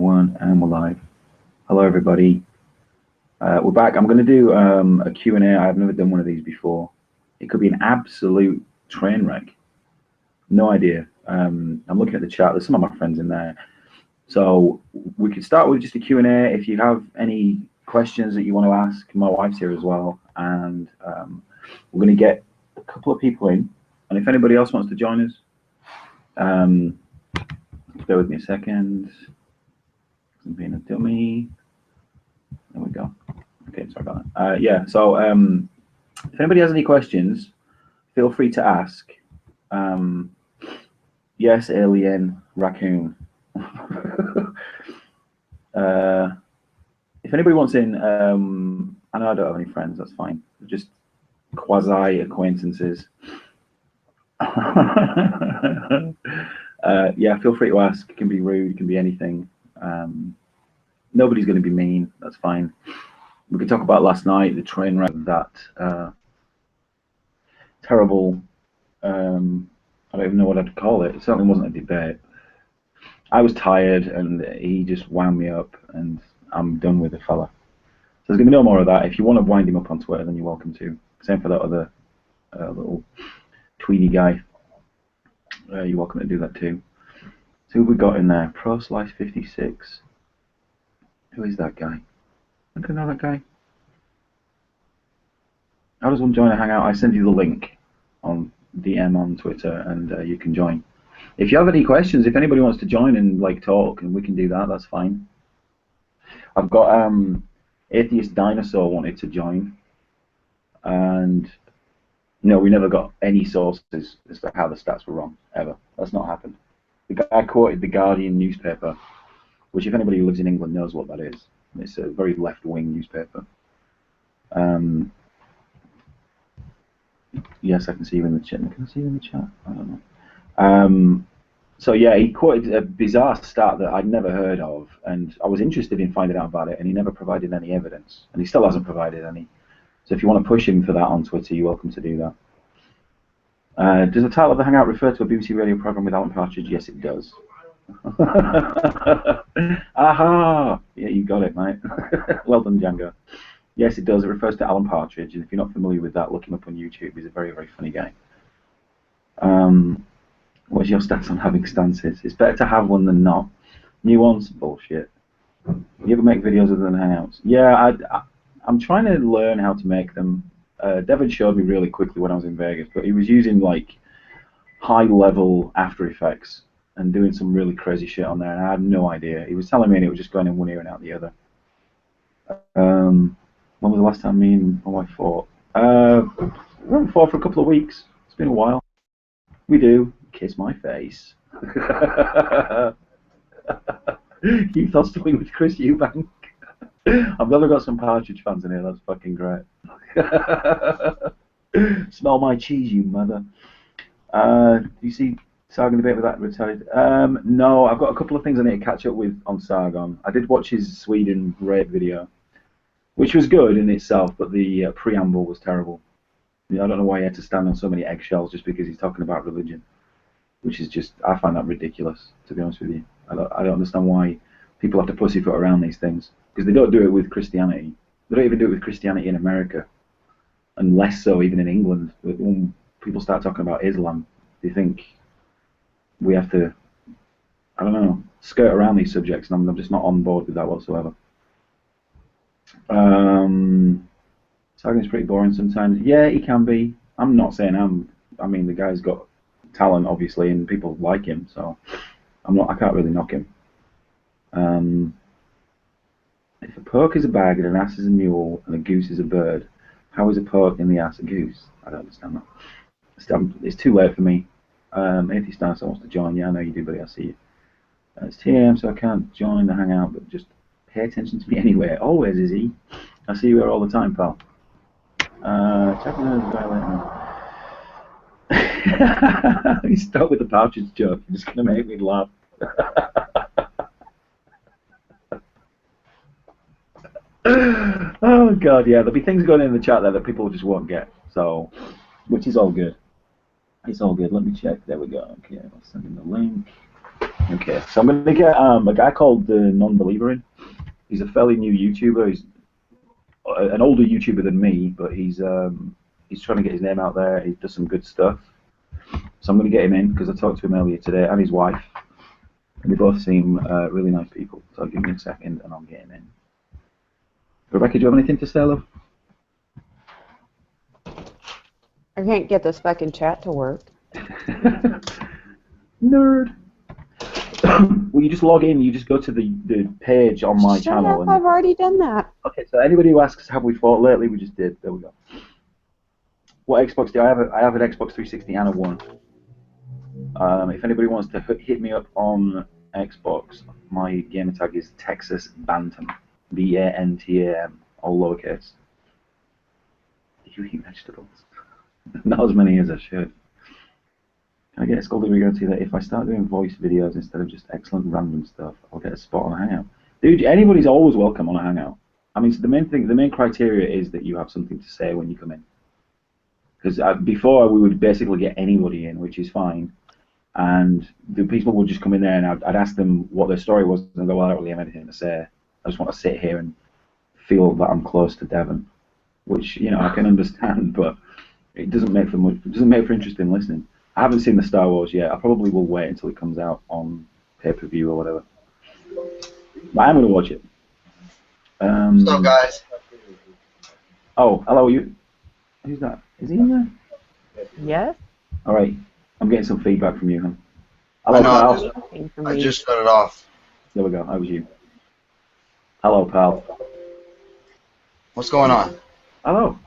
one, and we're live. Hello, everybody. We're back. I'm going to do a Q&A. I've never done one of these before. It could be an absolute train wreck. No idea. I'm looking at the chat. There's some of my friends in there. So we could start with just a Q&A. If you have any questions that you want to ask, my wife's here as well. And we're going to get a couple of people in. And if anybody else wants to join us, bear with me a second. I'm being a dummy. There we go. Okay, sorry about that. Yeah, so if anybody has any questions, feel free to ask. Yes, alien, raccoon. If anybody wants in, I know I don't have any friends, that's fine. Just quasi-acquaintances. Yeah, feel free to ask. It can be rude, it can be anything. Nobody's going to be mean, that's fine. We could talk about last night, the train wreck, that terrible, I don't even know what I'd call it. It certainly wasn't a debate. I was tired and he just wound me up, and I'm done with the fella. So there's going to be no more of that. If you want to wind him up on Twitter, then you're welcome to. Same for that other little tweeny guy. You're welcome to do that too. So who have we got in there? ProSlice56. Who is that guy? I don't know that guy. How does one join a hangout? I send you the link on DM on Twitter, and you can join. If you have any questions, if anybody wants to join and like talk, and we can do that, that's fine. I've got Atheist Dinosaur wanted to join, and no, we never got any sources as to how the stats were wrong, ever. That's not happened. The guy quoted the Guardian newspaper, which if anybody who lives in England knows what that is. It's a very left-wing newspaper. Yes, I can see you in the chat. Can I see you in the chat? I don't know. So yeah, he quoted a bizarre stat that I'd never heard of, and I was interested in finding out about it, and he never provided any evidence, and he still hasn't provided any. So if you want to push him for that on Twitter, you're welcome to do that. Does the title of the Hangout refer to a BBC radio programme with Alan Partridge? Yes, it does. Aha! Yeah, you got it, mate. Well done, Django. Yes, it does. It refers to Alan Partridge, and if you're not familiar with that, look him up on YouTube. He's a very, very funny guy. What's your stats on having stances? It's better to have one than not. Nuance? Bullshit. You ever make videos other than Hangouts? Yeah, I'm trying to learn how to make them. Devin showed me really quickly when I was in Vegas, but he was using like high-level After Effects and doing some really crazy shit on there, and I had no idea. He was telling me, and it was just going in one ear and out the other. When was the last time me and my wife fought? We haven't fought for a couple of weeks. It's been a while. We do. Kiss my face. Keith Osterling with Chris Eubank. I've never got some Partridge fans in here. That's fucking great. Smell my cheese, you mother. Do you see Sargon debate with that retarded? No, I've got a couple of things I need to catch up with on Sargon. I did watch his Sweden rape video, which was good in itself, but the preamble was terrible. I don't know why he had to stand on so many eggshells just because he's talking about religion, which is just, I find that ridiculous, to be honest with you. I don't understand why people have to pussyfoot around these things, because they don't do it with Christianity. They don't even do it with Christianity in America, and less so even in England. When people start talking about Islam, they think we have to, I don't know, skirt around these subjects, and I'm just not on board with that whatsoever. Sargon's pretty boring sometimes. Yeah, he can be. I'm not saying I mean, the guy's got talent, obviously, and people like him, so I can't really knock him. If a pork is a bag and an ass is a mule and a goose is a bird, how is a pork in the ass a goose? I don't understand that. It's too late for me. Atheist Dinosaur wants to join. Yeah, I know you do, buddy. I see you. It's TM, so I can't join the hangout, but just pay attention to me anyway. Always, Izzy. I see you here all the time, pal. Checking out the You start with the Partridge joke. You're just going to make me laugh. Oh, God, yeah. There'll be things going in the chat there that people just won't get, so, which is all good. It's all good. Let me check. There we go. Okay, I'll send him the link. Okay, so I'm going to get a guy called the Non-Believer in. He's a fairly new YouTuber. He's an older YouTuber than me, but he's trying to get his name out there. He does some good stuff. So I'm going to get him in because I talked to him earlier today, and his wife. And they both seem really nice people. So give me a second, and I'll get him in. Rebecca, do you have anything to say, love? I can't get this fucking chat to work. Nerd. Well, you just log in. You just go to the page on my channel. Up, I've already done that. Okay, so anybody who asks, have we fought lately? We just did. There we go. What Xbox do I have? I have an Xbox 360 and a One. If anybody wants to hit me up on Xbox, my gamer tag is Texas Bantam. Bantam, all lowercase. Do you eat vegetables? Not as many as I should. Can I get a scolded reality that if I start doing voice videos instead of just excellent random stuff, I'll get a spot on a Hangout? Dude, anybody's always welcome on a Hangout. I mean, so the main criteria is that you have something to say when you come in. Because before we would basically get anybody in, which is fine, and the people would just come in there and I'd ask them what their story was, and go, well, I don't really have anything to say. I just want to sit here and feel that I'm close to Devon, which I can understand, but it doesn't make for much. It doesn't make for interesting listening. I haven't seen the Star Wars yet. I probably will wait until it comes out on pay-per-view or whatever. But I'm going to watch it. What's up, guys? Oh, hello, you. Who's that? Is he in there? Yes. All right. I'm getting some feedback from you, huh? Hello, pal. I just shut it off. There we go. That was you. Hello, pal. What's going on? Hello.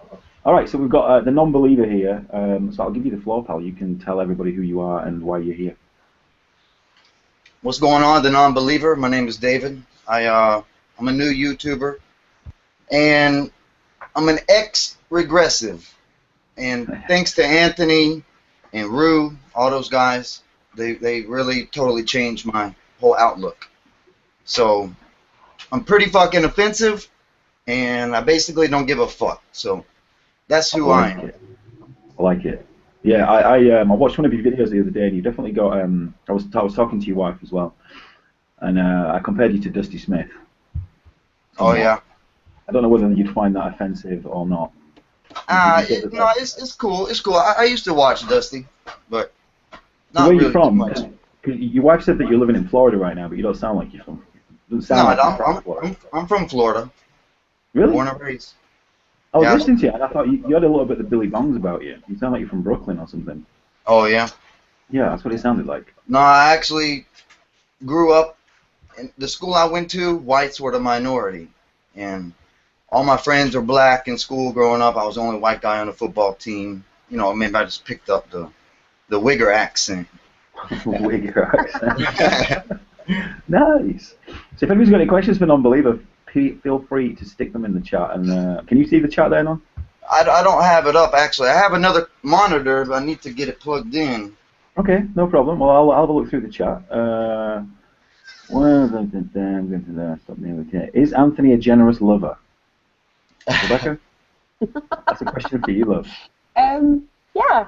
All right, so we've got the non-believer here. So I'll give you the floor, pal. You can tell everybody who you are and why you're here. What's going on, the non-believer? My name is David. I'm a new YouTuber, and I'm an ex-regressive. And thanks to Anthony and Rue, all those guys, they really totally changed my whole outlook. So I'm pretty fucking offensive, and I basically don't give a fuck. So that's who I am. I like it. Yeah, I watched one of your videos the other day, and you definitely got. I was talking to your wife as well, and I compared you to Dusty Smith. Oh yeah. I don't know whether you'd find that offensive or not. No, it's cool. It's cool. I used to watch Dusty, but not where are really you from? much. Your wife said that you're living in Florida right now, but you don't sound like you're from. Doesn't sound like you're from Florida. I'm from Florida. Really? Born and raised. I was listening to you, and I thought you had a little bit of Billy Bongs about you. You sound like you're from Brooklyn or something. Oh yeah. Yeah, that's what it sounded like. No, I actually grew up in the school I went to. Whites were the minority, and all my friends were black in school growing up. I was the only white guy on the football team. Maybe I just picked up the Wigger accent. Wigger accent. Nice. So if anybody's got any questions for Non-Believer, feel free to stick them in the chat. And can you see the chat there, Non? I don't have it up, actually. I have another monitor, but I need to get it plugged in. Okay, no problem. Well, I'll have a look through the chat. Is Anthony a generous lover? Rebecca? That's a question for you, love. Yeah.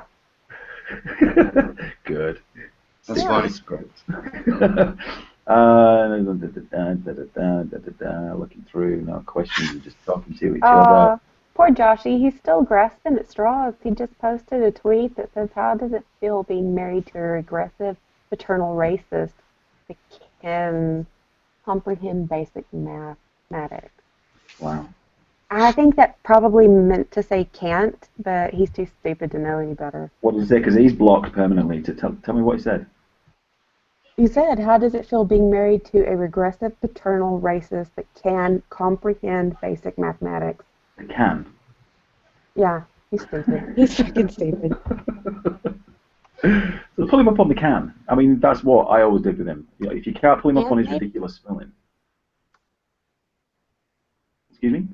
Good. That's funny. Looking through, no questions, we're just talking to each other. Poor Joshy, he's still grasping at straws. He just posted a tweet that says, how does it feel being married to a regressive, paternal racist that can comprehend basic mathematics? Wow. I think that probably meant to say can't, but he's too stupid to know any better. What does it say? Because he's blocked permanently. Tell me what he said. He said, how does it feel being married to a regressive, paternal racist that can comprehend basic mathematics? It can. Yeah, he's stupid. He's fucking stupid. So pull him up on the can. I mean, that's what I always did with him. If you can't pull him up on his ridiculous spelling. Excuse me?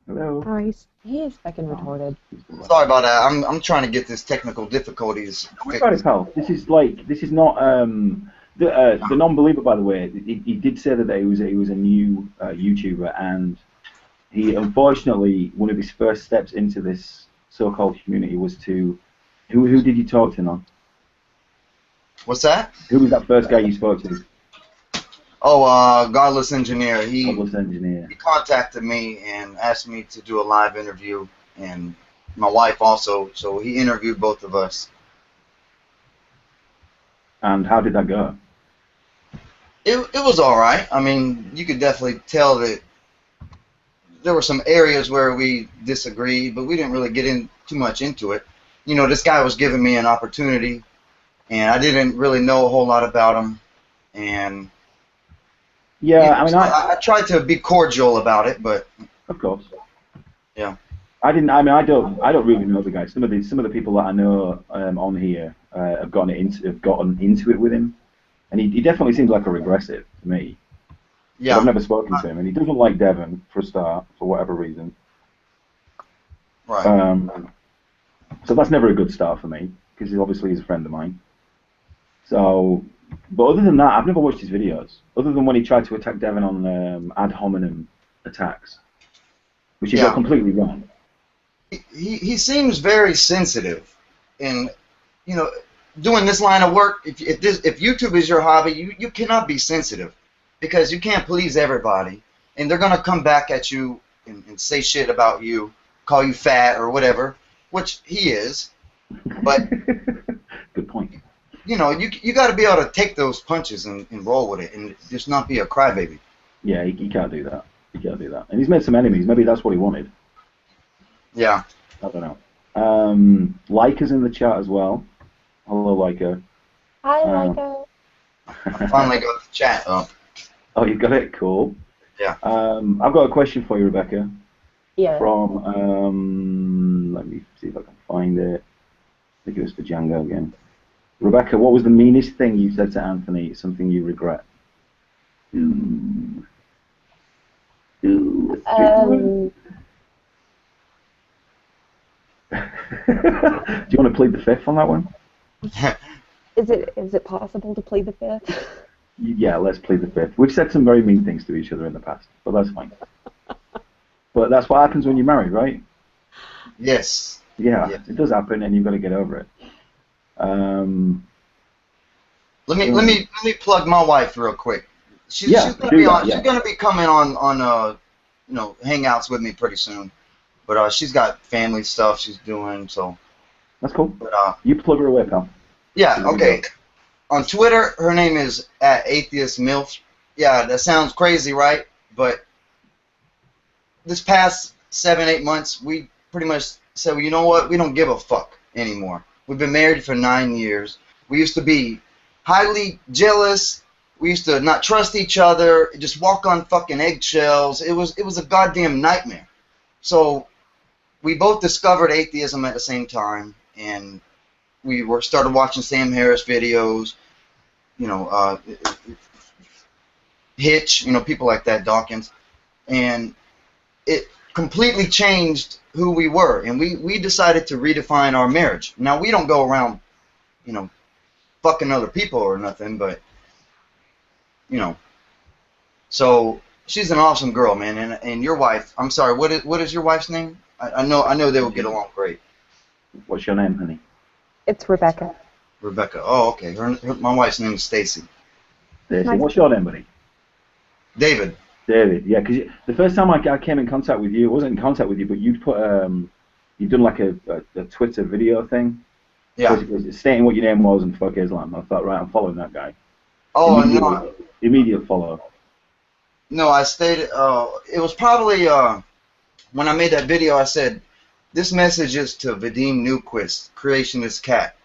Hello? Oh, he is fucking retarded. Sorry about that. I'm trying to get this technical difficulties. Don't worry about it, pal. This is not the non-believer, by the way. He did say that he was a new YouTuber, and he unfortunately, one of his first steps into this so-called community was to who did you talk to, Non? What's that? Who was that first guy you spoke to? Oh, Godless Engineer. Godless Engineer. He contacted me and asked me to do a live interview, and my wife also. So he interviewed both of us. And how did that go? It was all right. I mean, you could definitely tell that there were some areas where we disagreed, but we didn't really get in too much into it. You know, this guy was giving me an opportunity, and I didn't really know a whole lot about him, and yeah, you know, I mean, so I tried to be cordial about it, but of course, yeah. I didn't. I mean, I don't really know the guy. Some of the people that I know on here have gotten into it with him, and he definitely seems like a regressive to me. Yeah. But I've never spoken to him, and he doesn't like Devon for a start, for whatever reason. Right. So that's never a good start for me, because he obviously is a friend of mine. So, but other than that, I've never watched his videos, other than when he tried to attack Devon on ad hominem attacks, which he got completely wrong. He seems very sensitive, and you know, doing this line of work, if YouTube is your hobby, you cannot be sensitive, because you can't please everybody, and they're gonna come back at you and say shit about you, call you fat or whatever, which he is. But good point. You know, you got to be able to take those punches and roll with it, and just not be a crybaby. Yeah, he can't do that. He can't do that, and he's made some enemies. Maybe that's what he wanted. Yeah. I don't know. Leica's in the chat as well. Hello, Leica. Hi, Leica. I finally got the chat up. Oh, you got it? Cool. Yeah. I've got a question for you, Rebecca. Yeah. From, let me see if I can find it. I think it was for Django again. Rebecca, what was the meanest thing you said to Anthony? Something you regret? Do you want to plead the fifth on that one? Is it possible to plead the fifth? Yeah, let's plead the fifth. We've said some very mean things to each other in the past, but that's fine. But that's what happens when you're married, right? Yes. Yeah, it does happen, and you've got to get over it. Let me plug my wife real quick. She's gonna be coming on you know, hangouts with me pretty soon. But she's got family stuff she's doing, so. That's cool. But, you plug her away, pal. Yeah. Okay. On Twitter, her name is @AtheistMilf. Yeah, that sounds crazy, right? But this past 7-8 months, we pretty much said, well, you know what? We don't give a fuck anymore. We've been married for 9 years. We used to be highly jealous. We used to not trust each other. Just walk on fucking eggshells. It was a goddamn nightmare. So we both discovered atheism at the same time, and we started watching Sam Harris videos. You know, Hitch. You know, people like that, Dawkins, and it completely changed who we were, and we decided to redefine our marriage. Now, we don't go around, you know, fucking other people or nothing, but, you know. So she's an awesome girl, man, and your wife. I'm sorry, what is your wife's name? I know they will get along great. What's your name, honey? It's Rebecca. Rebecca. Oh, okay. My wife's name is Stacy. Stacy. What's your name, buddy? David. David. Yeah, because the first time I came in contact with you, I wasn't in contact with you, but you'd put you'd done like a Twitter video thing. Yeah. Basically stating what your name was and fuck Islam. I thought, right, I'm following that guy. Oh, no. Immediate follow. No, I stated. It was probably when I made that video. I said, "This message is to Vadim Newquist, Creationist Cat."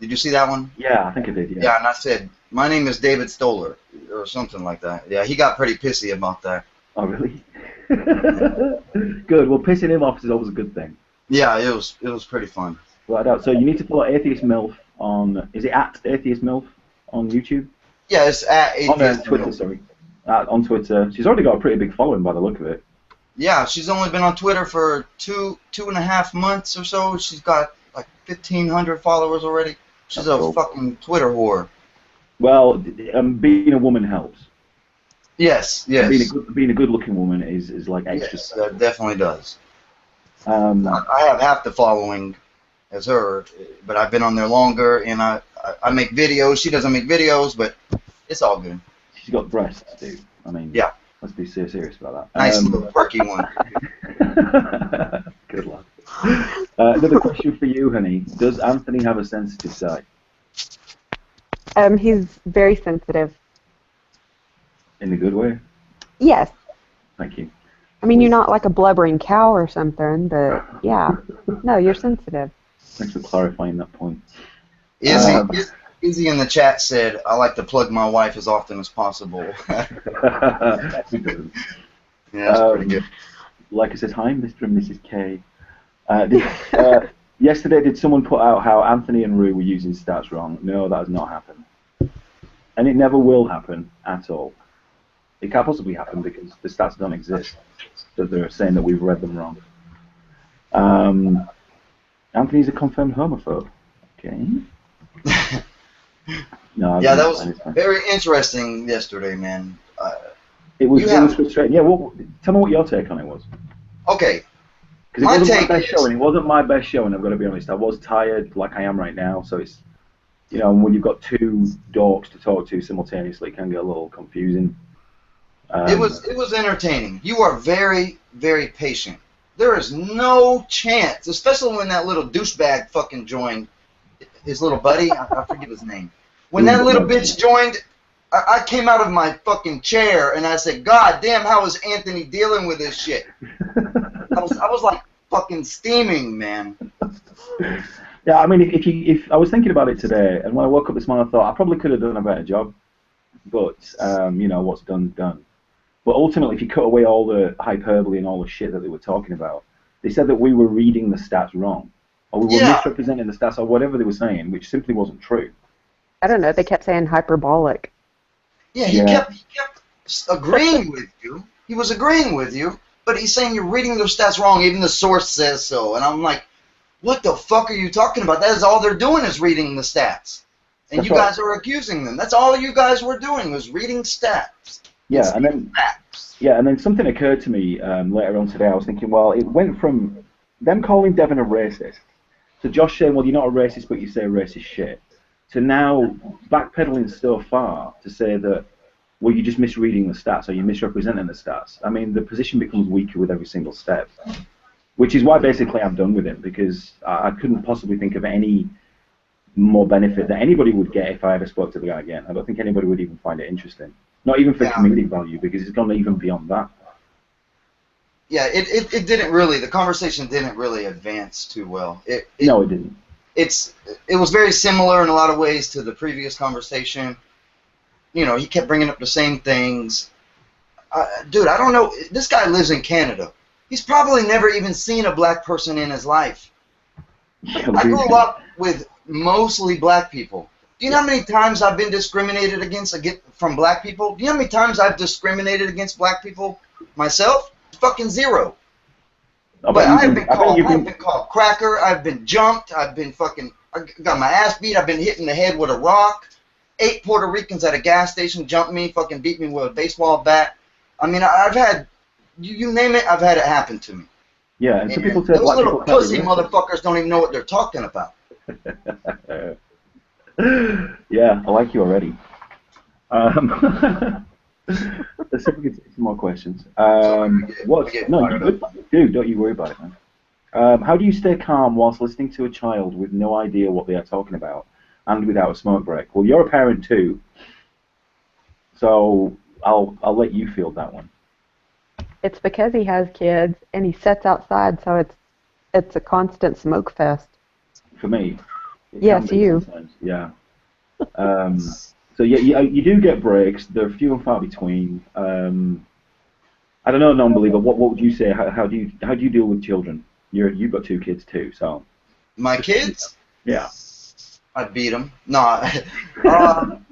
Did you see that one? Yeah, I think I did. Yeah. Yeah, and I said, "My name is David Stoller," or something like that. Yeah, he got pretty pissy about that. Oh, really? Good. Well, pissing him off is always a good thing. Yeah, it was pretty fun. Right out. So you need to follow Atheist MILF on. Is it @Atheist MILF on YouTube? Yeah, it's @Atheist on Twitter. MILF. Sorry. On Twitter. She's already got a pretty big following by the look of it. Yeah, she's only been on Twitter for two and a half months or so. She's got like 1,500 followers already. She's a fucking Twitter whore. Well, being a woman helps. Yes, yes. Being a good-looking woman is like extra. Yes, that definitely does. I I have half the following as her, but I've been on there longer, and I make videos. She doesn't make videos, but it's all good. She's got breasts, dude. I mean, Yeah. Let's be serious about that. Nice little perky one. Good luck. Another question for you, honey. Does Anthony have a sensitive side? He's very sensitive. In a good way? Yes. Thank you. I mean, you're not like a blubbering cow or something, but yeah. No, you're sensitive. Thanks for clarifying that point. Izzy in the chat said, I like to plug my wife as often as possible. Yeah, that's pretty good. Like I said, hi, Mr. and Mrs. K. Yesterday, did someone put out how Anthony and Rue were using stats wrong? No, that has not happened. And it never will happen at all. It can't possibly happen because the stats don't exist. So they're saying that we've read them wrong. Anthony's a confirmed homophobe. Okay. No, yeah, that was very interesting yesterday, man. It was frustrating. Yeah, well, tell me what your take on it was. Okay. Because it wasn't my best showing. It wasn't my best showing, I've got to be honest. I was tired, like I am right now, so it's, you know, when you've got two dorks to talk to simultaneously, it can get a little confusing. It was entertaining. You are very, very patient. There is no chance, especially when that little douchebag fucking joined, his little buddy, I forget his name. When that little bitch joined, I came out of my fucking chair and I said, God damn, how is Anthony dealing with this shit? I was like fucking steaming, man. Yeah, I mean, if I was thinking about it today, and when I woke up this morning, I thought I probably could have done a better job. But you know, what's done, done. But ultimately, if you cut away all the hyperbole and all the shit that they were talking about, they said that we were reading the stats wrong, or we were misrepresenting the stats, or whatever they were saying, which simply wasn't true. I don't know. They kept saying hyperbolic. Yeah, he kept agreeing with you. He was agreeing with you, but he's saying you're reading their stats wrong. Even the source says so. And I'm like, what the fuck are you talking about? That is all they're doing is reading the stats. And you guys are accusing them. That's all you guys were doing was reading stats. Yeah, and then something occurred to me later on today. I was thinking, well, it went from them calling Devin a racist to Josh saying, well, you're not a racist, but you say racist shit, to now backpedaling so far to say that, well, you're just misreading the stats or you're misrepresenting the stats. I mean, the position becomes weaker with every single step, which is why basically I'm done with it, because I couldn't possibly think of any more benefit that anybody would get if I ever spoke to the guy again. I don't think anybody would even find it interesting. Not even for comedic value, because it's gone even beyond that. Yeah, it didn't really, the conversation didn't really advance too well. No, it didn't. It was very similar in a lot of ways to the previous conversation. You know, he kept bringing up the same things. Dude, I don't know. This guy lives in Canada. He's probably never even seen a black person in his life. I grew up with mostly black people. Do you know how many times I've been discriminated against from black people? Do you know how many times I've discriminated against black people myself? Fucking zero. But I've been called cracker. I've been jumped. I got my ass beat. I've been hit in the head with a rock. 8 Puerto Ricans at a gas station jumped me, fucking beat me with a baseball bat. I mean, I've had, you name it, I've had it happen to me. Yeah, and some people say those little pussy motherfuckers don't even know what they're talking about. Yeah, I like you already. Let's see if we can take some more questions. No, you good, dude. Don't you worry about it, man. How do you stay calm whilst listening to a child with no idea what they are talking about and without a smoke break? Well, you're a parent too, so I'll let you field that one. It's because he has kids and he sits outside, so it's a constant smoke fest. For me. Yes, you. Sometimes. Yeah. So yeah, you do get breaks. They're few and far between. I don't know, non-believer. What would you say? How do you deal with children? You've got 2 kids too, so. My kids? Yeah. I beat them. No,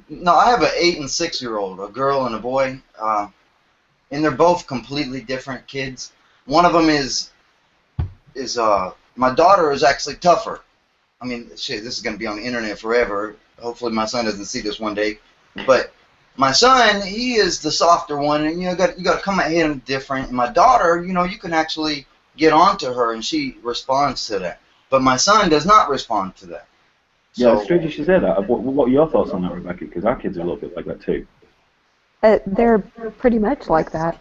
no. I have an 8 and 6-year-old, a girl and a boy, and they're both completely different kids. One of them is my daughter is actually tougher. I mean, shit, this is gonna be on the internet forever. Hopefully my son doesn't see this one day. But my son, he is the softer one, and you got to come at him different. And my daughter, you know, you can actually get onto her, and she responds to that. But my son does not respond to that. Yeah, So, it's strange you should say that. What are your thoughts on that, Rebecca? Because our kids are a little bit like that too. They're pretty much like that.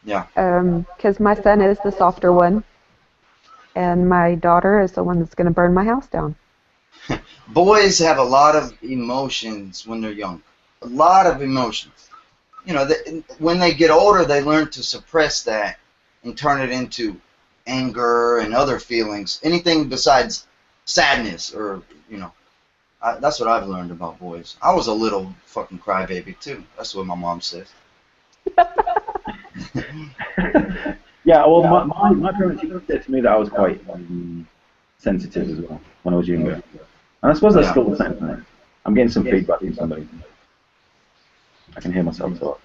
yeah. Because my son is the softer one, and my daughter is the one that's going to burn my house down. Boys have a lot of emotions when they're young. A lot of emotions. You know, when they get older, they learn to suppress that and turn it into anger and other feelings. Anything besides sadness or, you know. That's what I've learned about boys. I was a little fucking crybaby, too. That's what my mom says. Yeah, well, my parents used to say to me that I was quite sensitive as well when I was younger. And I suppose that's still the same thing. I'm getting some feedback from somebody. I can hear myself talk.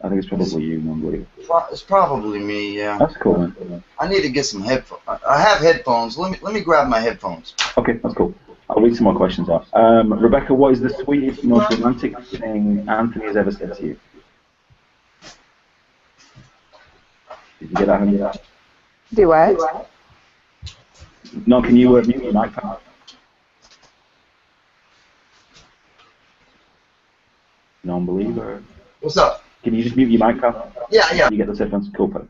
I think it's probably you, non-believer. It's probably me, yeah. That's cool, man. I need to get some headphones. I have headphones. Let me grab my headphones. Okay, that's cool. I'll read some more questions out. Rebecca, what is the sweetest, most romantic thing Anthony has ever said to you? Did you get that, honey? Do what? No, can you mute your mic? Non-believer. What's up? Can you just mute your mic, pal? Yeah. You get those headphones? Cool,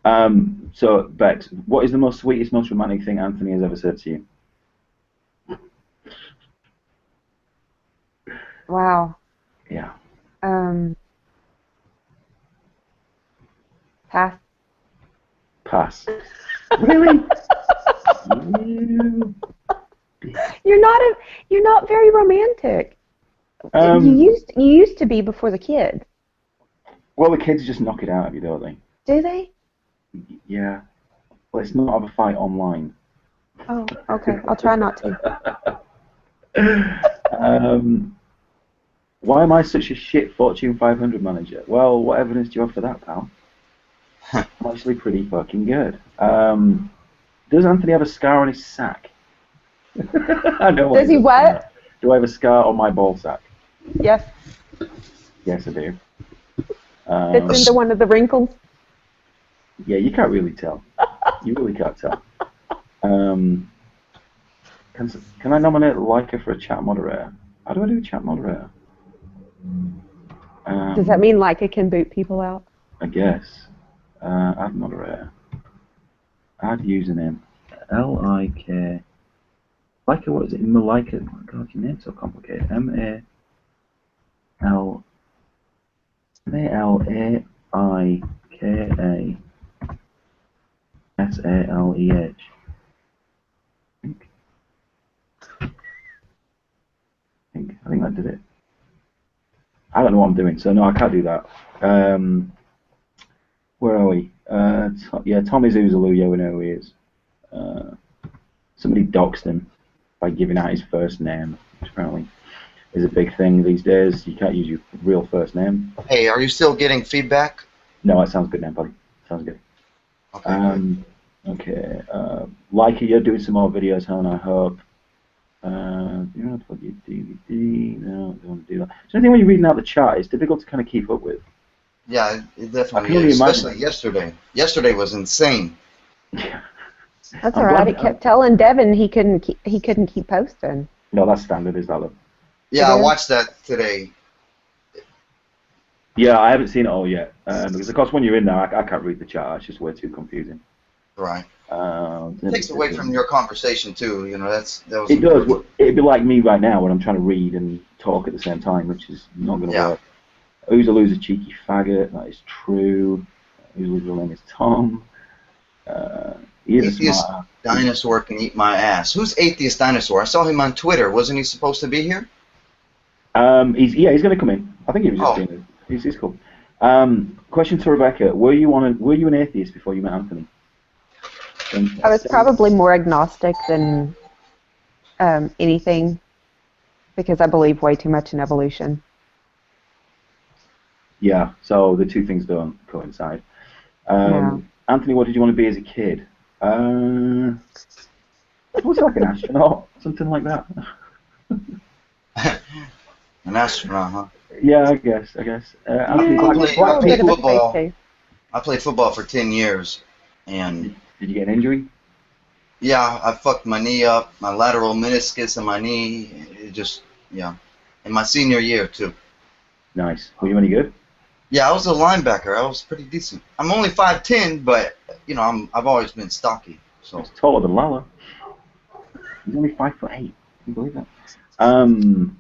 pal. So, Bex, what is the most sweetest, most romantic thing Anthony has ever said to you? Wow. Yeah. Pass. Pass. Really? You're not very romantic. You used to be before the kids. Well, the kids just knock it out of you, don't they? Do they? Yeah. Well, it's not have a fight online. Oh, okay. I'll try not to. Why am I such a shit Fortune 500 manager? Well, what evidence do you have for that, pal? I'm actually pretty fucking good. Does Anthony have a scar on his sack? I know. Does he what? Do I have a scar on my ball sack? Yes. Yes, I do. Fits into one of the wrinkles. Yeah, you can't really tell. You really can't tell. Can I nominate Leica for a chat moderator? How do I do a chat moderator? Does that mean Leica can boot people out? I guess. Add moderator. Add username. L-I-K. Leica, what is it? Malika. God, your name's so complicated. M-A-L-A-I-K-A-S-A-L-E-H. I think that did it. I don't know what I'm doing, so no, I can't do that. Where are we? Yeah, Tommy Zuzulu, yeah, we know who he is. Somebody doxed him by giving out his first name, which apparently is a big thing these days. You can't use your real first name. Hey, are you still getting feedback? No, it sounds good now, buddy. Sounds good. Okay. Okay. Leica, you're doing some more videos, Helen, I hope. You want to plug your DVD? No, don't want to do that. So anything when you're reading out the chat, it's difficult to kind of keep up with. Yeah, it definitely only is. imagine. Especially yesterday. Yesterday was insane. That's all right. It kept telling Devin he couldn't keep posting. No, that's standard, is that? Yeah, I watched that today. Yeah, I haven't seen it all yet. Because of course, when you're in there, I can't read the chat. It's just way too confusing. Right. It takes away from your conversation too. You know, that was. It does. It'd be like me right now when I'm trying to read and talk at the same time, which is not going to work. Who's a loser, cheeky faggot? That is true. Who's a loser, name is Tom. He is Atheist a smart dinosaur can eat my ass. Who's Atheist Dinosaur? I saw him on Twitter. Wasn't he supposed to be here? He's going to come in. I think he was just being. He's cool. Question to Rebecca: Were you an atheist before you met Anthony? I was probably more agnostic than anything because I believe way too much in evolution. Yeah, so the two things don't coincide. No. Anthony, what did you want to be as a kid? Was it like an astronaut? Something like that? An astronaut, huh? Yeah, I guess. Anthony, I played football for 10 years, and did you get an injury? Yeah, I fucked my knee up, my lateral meniscus in my knee. It just, yeah. In my senior year, too. Nice. Were you any good? Yeah, I was a linebacker. I was pretty decent. I'm only 5'10", but, you know, I've always been stocky. So, It's taller than Lala. He's only 5'8". Can you believe that? Um,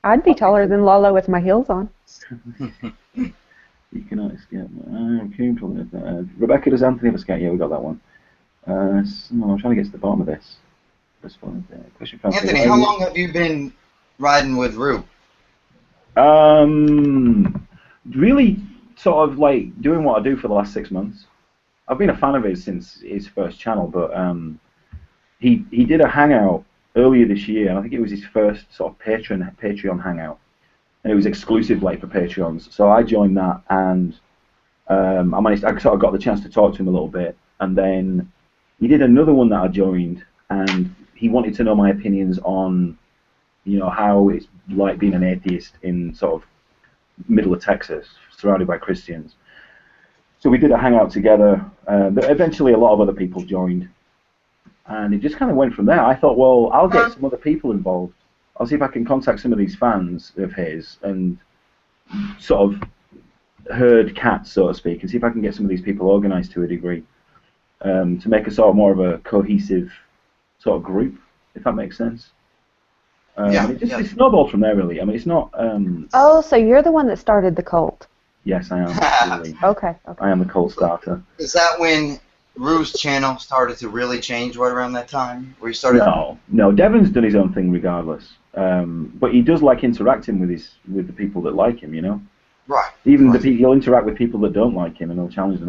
I'd be taller than Lala with my heels on. you cannot escape. Rebecca, does Anthony ever skate? Yeah, we got that one. I'm trying to get to the bottom of this. Question from Anthony, how long have you been riding with Rue? Really sort of like doing what I do for the last 6 months. I've been a fan of his since his first channel, but he did a hangout earlier this year, and I think it was his first sort of Patreon hangout, and it was exclusive like for Patreons. So I joined that, and I sort of got the chance to talk to him a little bit, and then he did another one that I joined, and he wanted to know my opinions on, how it's like being an atheist in sort of middle of Texas, surrounded by Christians. So we did a hangout together, but eventually a lot of other people joined, and it just kind of went from there. I thought, well, I'll get some other people involved. I'll see if I can contact some of these fans of his and sort of herd cats, so to speak, and see if I can get some of these people organised to a degree, to make a sort of more of a cohesive sort of group, if that makes sense. It snowballed from there, really. I mean, it's not. Oh, so you're the one that started the cult? Yes, I am. Really. Okay. I am the cult starter. Is that when Rue's channel started to really change right around that time? Where he started? No. Devon's done his own thing regardless. But he does like interacting with the people that like him, Right. Even he'll interact with people that don't like him, and he'll challenge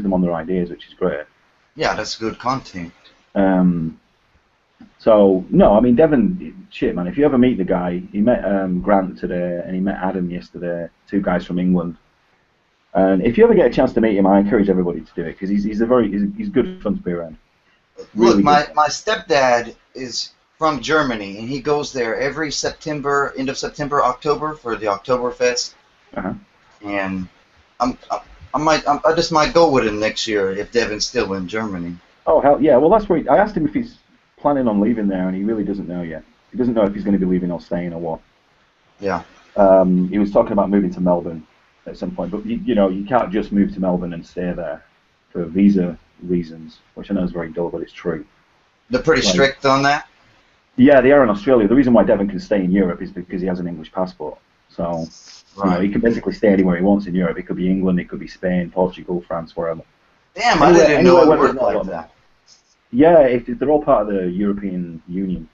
them on their ideas, which is great. Yeah, that's good content. So no, I mean Devon, shit, man. If you ever meet the guy, he met Grant today, and he met Adam yesterday. 2 guys from England. And if you ever get a chance to meet him, I encourage everybody to do it because he's good fun to be around. Look, my stepdad is from Germany, and he goes there every September, end of September, October for the Oktoberfest. Uh-huh. And I just might go with him next year if Devon's still in Germany. Oh hell yeah! Well, that's where I asked him if he's planning on leaving there, and he really doesn't know yet. He doesn't know if he's going to be leaving or staying or what. Yeah. He was talking about moving to Melbourne at some point, but you can't just move to Melbourne and stay there for visa reasons, which I know is very dull, but it's true. They're pretty strict on that? Yeah, they are in Australia. The reason why Devon can stay in Europe is because he has an English passport. So he can basically stay anywhere he wants in Europe. It could be England, it could be Spain, Portugal, France, wherever. Damn, I didn't know it worked like that. Yeah, they're all part of the European Union.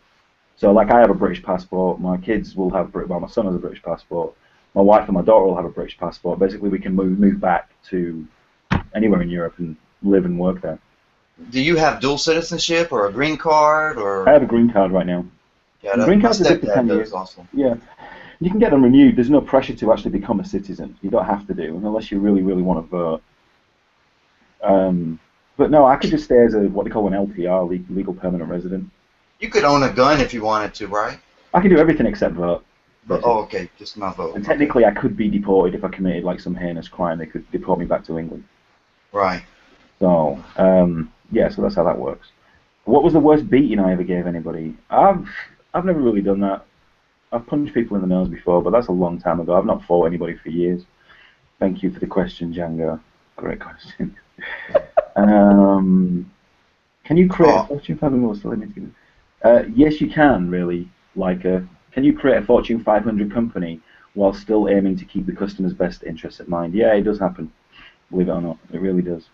So, like, I have a British passport. My kids will have my son has a British passport. My wife and my daughter will have a British passport. Basically, we can move back to anywhere in Europe and live and work there. Do you have dual citizenship or a green card? Or I have a green card right now. Yeah, green cards are good for 10 years. Awesome. Yeah, you can get them renewed. There's no pressure to actually become a citizen. You don't have to do, unless you really, really want to vote. But no, I could just stay as what they call an LPR, legal permanent resident. You could own a gun if you wanted to, right? I can do everything except vote. Oh, okay, just not vote. And technically, I could be deported if I committed like some heinous crime. They could deport me back to England. Right. So, yeah, so that's how that works. What was the worst beating I ever gave anybody? I've never really done that. I've punched people in the nose before, but that's a long time ago. I've not fought anybody for years. Thank you for the question, Django. Great question. Can you create a Fortune 500 yes, you can, really. Can you create a Fortune 500 company while still aiming to keep the customer's best interests at mind? Yeah, it does happen. Believe it or not, it really does.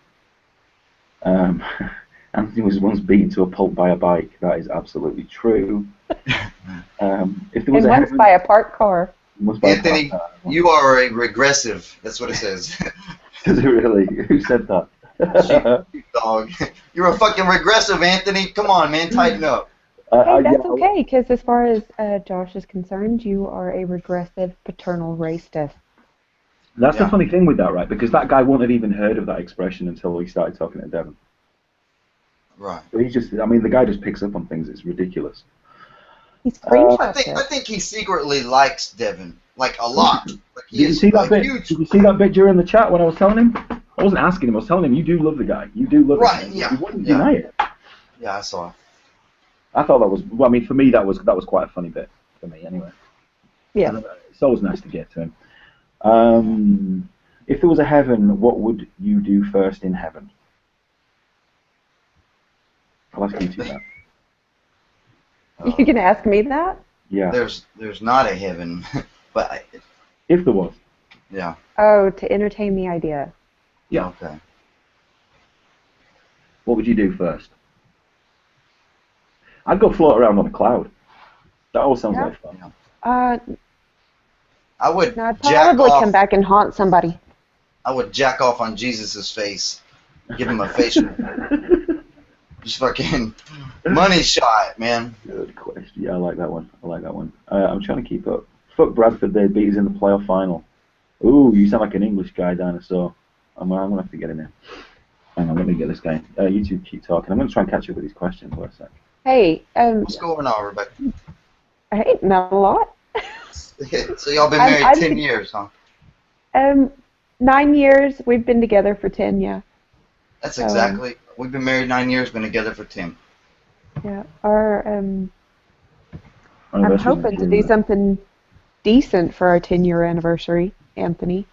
Anthony was once beaten to a pulp by a bike. That is absolutely true. If there was once by a parked car. Anthony, you are a regressive. That's what it says. Does it really? Who said that? Dog. You're a fucking regressive, Anthony. Come on, man, tighten up. Hey, that's okay, because as far as Josh is concerned, you are a regressive paternal racist. That's the funny thing with that, right? Because that guy wouldn't have even heard of that expression until he started talking to Devon. Right. So the guy just picks up on things. It's ridiculous. He screenshots I think he secretly likes Devon, like a lot. Like, Did you see that bit? Did you see that bit during the chat when I was telling him? I wasn't asking him. I was telling him, you do love the guy. You do love him. Yeah. He wouldn't deny it. Yeah, I saw it. I thought that was, well, I mean, for me, that was quite a funny bit for me, anyway. Yes. And it's always nice to get to him. If there was a heaven, what would you do first in heaven? I'll ask you two that. You can ask me that? Yeah, There's not a heaven, but if there was. yeah. Oh, to entertain the idea. Yeah. Okay. What would you do first? I'd go float around on a cloud. That all sounds Yeah. like fun. Yeah. Uh, I would no, I'd jack probably come off. back and haunt somebody. I would jack off on Jesus's face, give him a facial, just fucking money shot, man. Good question. Yeah, I like that one. I like that one. I'm trying to keep up. Fuck Bradford, they beat us in the playoff final. Ooh, you sound like an English guy, dinosaur. I'm gonna have to get in there. Hang on, let me get this guy. You two keep talking. I'm gonna try and catch up with these questions for a sec. Hey, What's going on, Rebecca? hey, not a lot. So y'all been married 10 years, huh? 9 years. We've been together for 10. Yeah. That's exactly. We've been married 9 years, been together for 10. Yeah. Our I'm Anniversary's hoping in to June, do right? something decent for our 10-year anniversary, Anthony.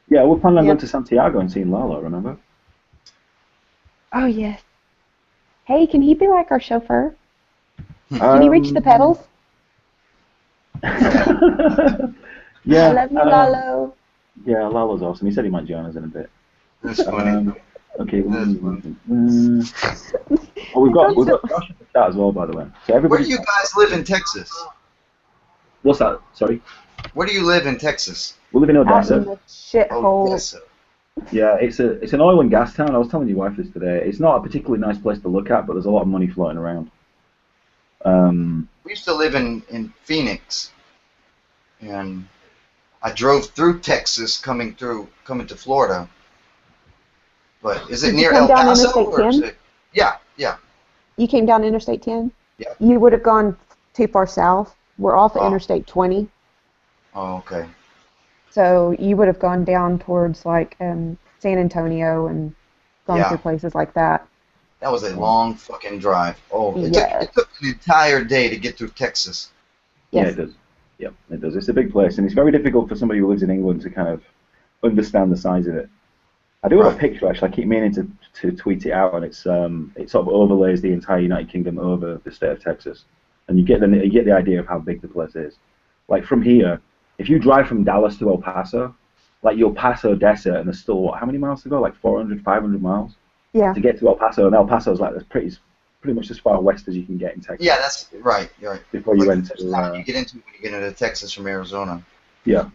Yeah, we're planning on Yep. going to Santiago and seeing Lalo, remember? Oh yes. Hey, can he be like our chauffeur? Can he reach the pedals? Yeah. I love you, Lalo. Yeah, Lalo's awesome. He said he might join us in a bit. That's funny. Okay. That's funny. Oh, we've got Josh in the chat as well, by the way. So Where everybody. do you guys live in Texas? What's that? Sorry. Where do you live in Texas? We live in Out in Odessa. the shithole. Odessa. Yeah, it's an oil and gas town. I was telling your wife this today. It's not a particularly nice place to look at, but there's a lot of money floating around. We used to live in Phoenix, and I drove through Texas coming to Florida. But is it Did you near come El down Paso Interstate or is 10? it? Yeah, yeah, You came down Interstate 10? yeah. You would have gone too far south. We're off of Oh, Interstate 20. oh, okay. So you would have gone down towards like San Antonio and gone Yeah, through places like that. that was a long fucking drive. Oh, Yes. it took an entire day to get through Texas. Yeah, Yes. it does. Yep, it does. It's a big place, and it's very difficult for somebody who lives in England to kind of understand the size of it. I do have a Right. picture actually. I keep meaning to tweet it out, and it sort of overlays the entire United Kingdom over the state of Texas, and you get the idea of how big the place is. Like from here, if you drive from Dallas to El Paso, like you'll pass Odessa, and there's still how many miles to go? Like 400, 500 miles Yeah. to get to El Paso, and El Paso's like pretty much as far west as you can get in Texas Yeah, that's right. You're right. before you Like the enter. first town you get into when you get into Texas from Arizona. Yeah.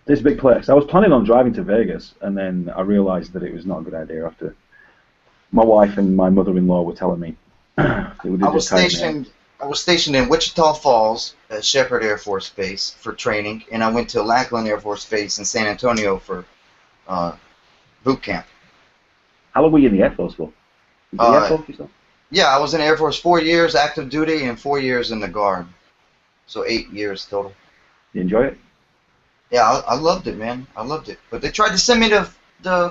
It's a big place. I was planning on driving to Vegas, and then I realized that it was not a good idea after my wife and my mother-in-law were telling me it would I have was just tired me out. stationed in Wichita Falls at Shepherd Air Force Base for training, and I went to Lackland Air Force Base in San Antonio for boot camp. How long were you in the Air Force for? The Air Uh, Force, you said? yeah, I was in the Air Force 4 years active duty and 4 years in the Guard, so 8 years total. You enjoy it? Yeah, I loved it, man. I loved it. But they tried to send me to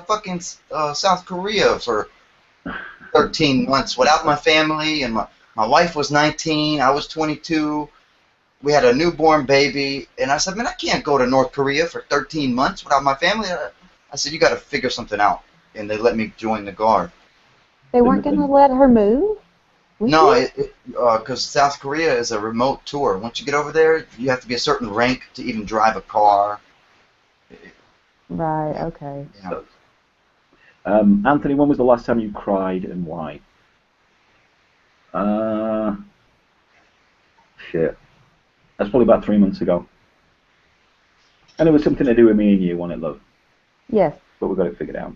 fucking South Korea for 13 months without my family, and my wife was 19, I was 22. We had a newborn baby, and I said, man, I can't go to North Korea for 13 months without my family. I said, you got to figure something out, and they let me join the Guard. They weren't going to let her move? with No, you? because South Korea is a remote tour. Once you get over there, you have to be a certain rank to even drive a car. Right, okay. Yeah. Anthony, when was the last time you cried and why? Shit. That's probably about 3 months ago. And it was something to do with me and you, wasn't it, love? Yes. But we got it figured out.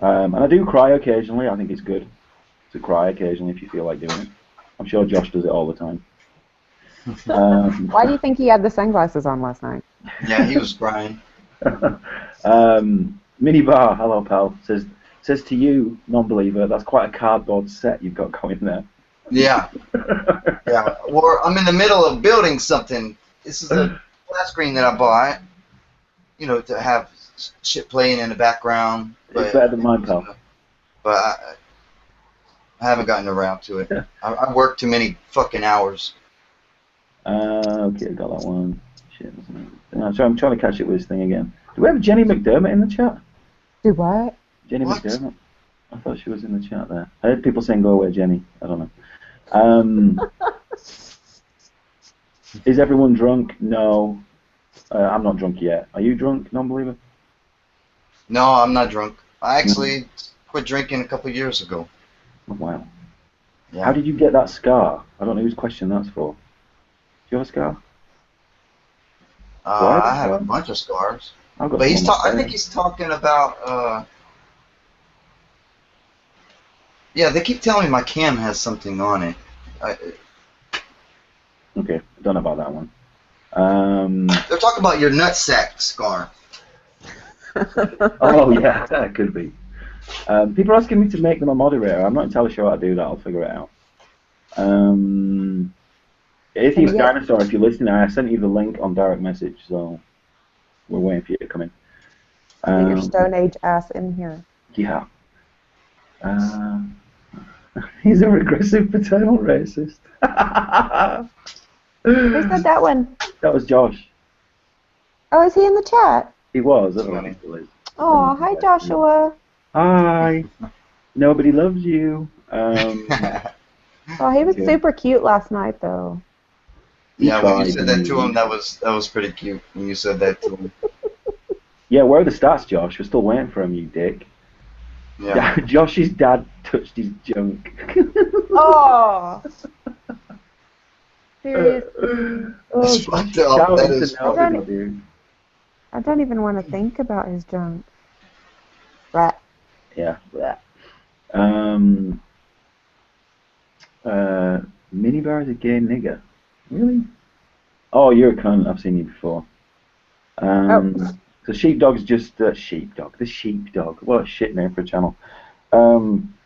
And I do cry occasionally. I think it's good to cry occasionally if you feel like doing it. I'm sure Josh does it all the time. Why do you think he had the sunglasses on last night? Yeah, he was crying. Minibar, hello pal, says to you, non-believer, that's quite a cardboard set you've got going there. Yeah. Yeah. Well, I'm in the middle of building something. This is a flat screen that I bought, to have shit playing in the background. It's better than mine, pal. But I haven't gotten around to it. I work too many fucking hours. Okay, I got that one. Shit, sorry, I'm trying to catch it with this thing again. Do we have Jenny McDermott in the chat? Do what? Jenny What? McDermott? I thought she was in the chat there. I heard people saying, "Go away, Jenny." I don't know. Is everyone drunk? No. I'm not drunk yet. Are you drunk, non-believer? No, I'm not drunk. I No. actually quit drinking a couple years ago. Oh, wow. Yeah. How did you get that scar? I don't know whose question that's for. Do you have a scar? Do I have a I have a scar? bunch of scars. I've got But some on my I think face. he's talking about, yeah, they keep telling me my cam has something on it. Okay, I don't know about that one. They're talking about your nutsack scar. Oh, yeah, that could be. People are asking me to make them a moderator. I'm not entirely sure how to do that. I'll figure it out. Atheist Yeah. Dinosaur, if you're listening, I sent you the link on direct message, so we're waiting for you to come in. Get your Stone Age ass in here. Yeah. He's a regressive paternal racist. Who said that one? That was Josh. Oh, is he in the chat? He was. I don't know if he still is. Oh, hi Joshua. Hi. Nobody loves you. Oh, he was Okay. super cute last night, though. Yeah, when you tried, said that to didn't him, that was pretty cute. When you said that to him. Yeah, where are the stats, Josh? We're still waiting for him, you dick. Yeah. Josh's dad touched his junk. Oh. Seriously. That's fucked up. That is fucked dude. I don't even want to think about his junk. Rat. Yeah. Minibar is a gay nigger. Really? Oh, you're a cunt. I've seen you before. So Sheepdog's just Sheepdog. The Sheepdog. What a shit name for a channel.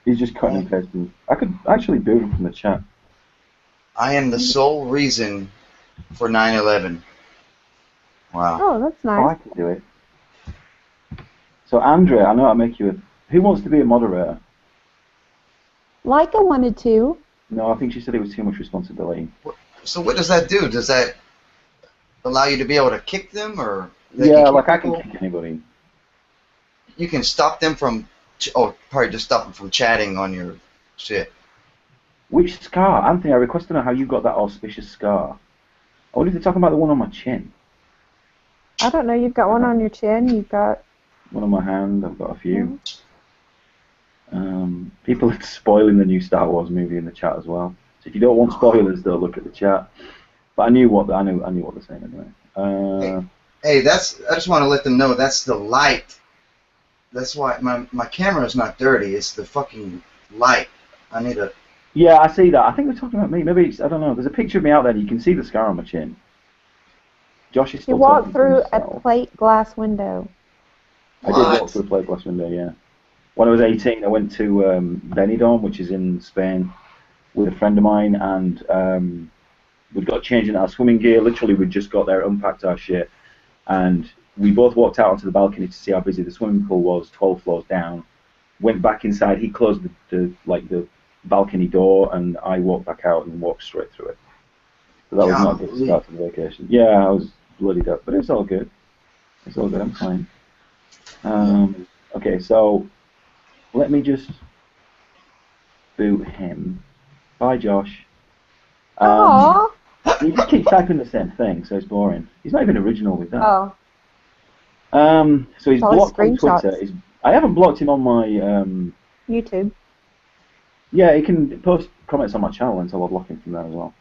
He's just cutting and pasting. I could actually boot him from the chat. I am the sole reason for 9/11. Wow. Oh, that's Oh, nice. I could do it. So Andrea, I know I'll make you a. Who wants to be a moderator? Leica wanted to. No, I think she said it was too much responsibility. So what does that do? Does that allow you to be able to kick them, or Yeah, like I can kick anybody. You can stop them from, probably just stop them from chatting on your shit. Which scar? Anthony, I request to know how you got that auspicious scar. I wonder if they're talking about the one on my chin. I don't know. You've got one on your chin. You've got One on my hand. I've got a few. People are spoiling the new Star Wars movie in the chat as well. So if you don't want spoilers, though, look at the chat. But I knew what they're saying anyway. Hey, I just want to let them know that's the light. That's why my camera is not dirty. It's the fucking light. I need a. Yeah, I see that. I think they're talking about me. Maybe I don't know. There's a picture of me out there. You can see the scar on my chin. Josh is still. You walked through a plate glass window. I did walk through a plate glass window. Yeah. When I was 18, I went to Benidorm, which is in Spain, with a friend of mine, and we'd got changed into our swimming gear. Literally, we'd just got there, unpacked our shit, and we both walked out onto the balcony to see how busy the swimming pool was, 12 floors down. Went back inside. He closed the balcony door, and I walked back out and walked straight through it. So that was not a good start to the vacation. Yeah, I was bloodied up, but it's all good. It's all good. I'm fine. Okay, so let me just boot him. Bye, Josh. Aww. He just keeps typing the same thing, so it's boring. He's not even original with that. Oh. So he's Probably blocked on screenshots. Twitter. I haven't blocked him on my. YouTube. Yeah, he can post comments on my channel until I block him from there as well.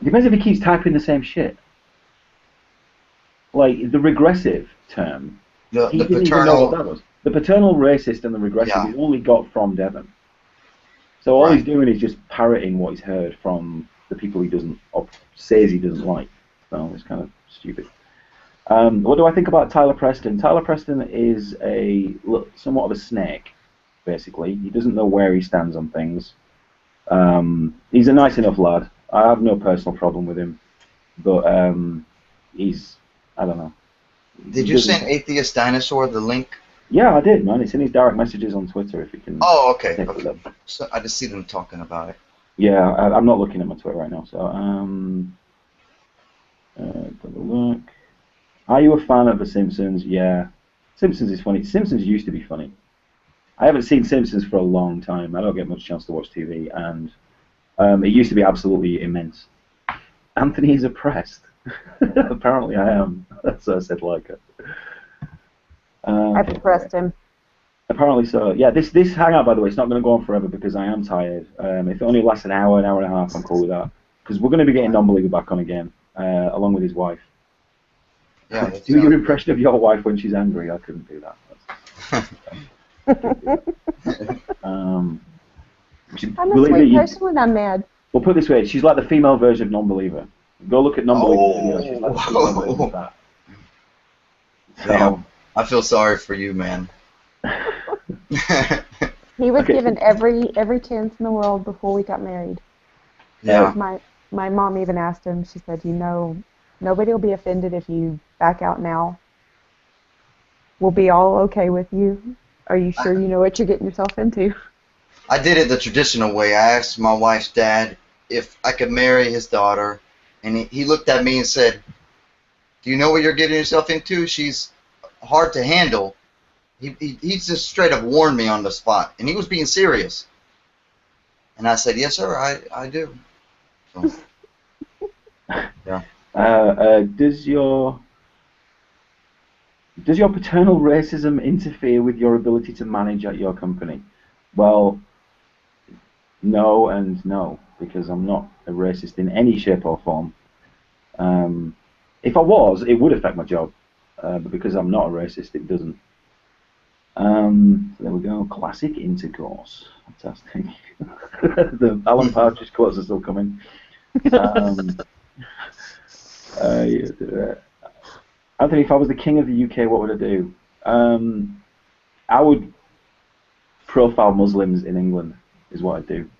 Depends if he keeps typing the same shit. Like the regressive term. He didn't even know what that was. The paternal racist and the regressive he's only got from Devon. So all he's doing is just parroting what he's heard from the people he doesn't, or says he doesn't like. So it's kind of stupid. What do I think about Tyler Preston? Tyler Preston is somewhat of a snake, basically. He doesn't know where he stands on things. He's a nice enough lad. I have no personal problem with him, but I don't know. Did you send Atheist Dinosaur the link? Yeah, I did, man. It's in his direct messages on Twitter. If you can Oh, okay, take a okay. look. So I just see them talking about it. Yeah, I'm not looking at my Twitter right now. So have a look. Are you a fan of The Simpsons? Yeah, Simpsons is funny. Simpsons used to be funny. I haven't seen Simpsons for a long time. I don't get much chance to watch TV, and it used to be absolutely immense. Anthony is oppressed. Apparently, I am. That's what I said like it. I've impressed him. Apparently so. Yeah, this hangout, by the way, it's not going to go on forever because I am tired. If it only lasts an hour and a half, I'm cool with that. Because we're going to be getting Non-Believer back on again, along with his wife. Yeah, that Do your sounds impression of your wife when she's angry. I couldn't do that. I'm a Believe sweet me, person when I'm mad. we'll put it this way: she's like the female version of Non-Believer. Go look at Non-Believer's video. She's like the female version of Oh, that. damn. So, I feel sorry for you, man. He was okay, given every chance in the world before we got married. Yeah. My mom even asked him. She said, "You know, nobody will be offended if you back out now. We'll be all okay with you. Are you sure you know what you're getting yourself into?" I did it the traditional way. I asked my wife's dad if I could marry his daughter, and he looked at me and said, "Do you know what you're getting yourself into? She's hard to handle." He just straight up warned me on the spot, and he was being serious. And I said, "Yes, sir, I do." So, yeah. Does your paternal racism interfere with your ability to manage at your company? Well, no and no, because I'm not a racist in any shape or form. If I was, it would affect my job, but because I'm not a racist, it doesn't. So there we go. Classic intercourse. Fantastic. The Alan Partridge quotes are still coming. Yeah. Anthony, if I was the king of the UK, what would I do? I would profile Muslims in England, is what I'd do.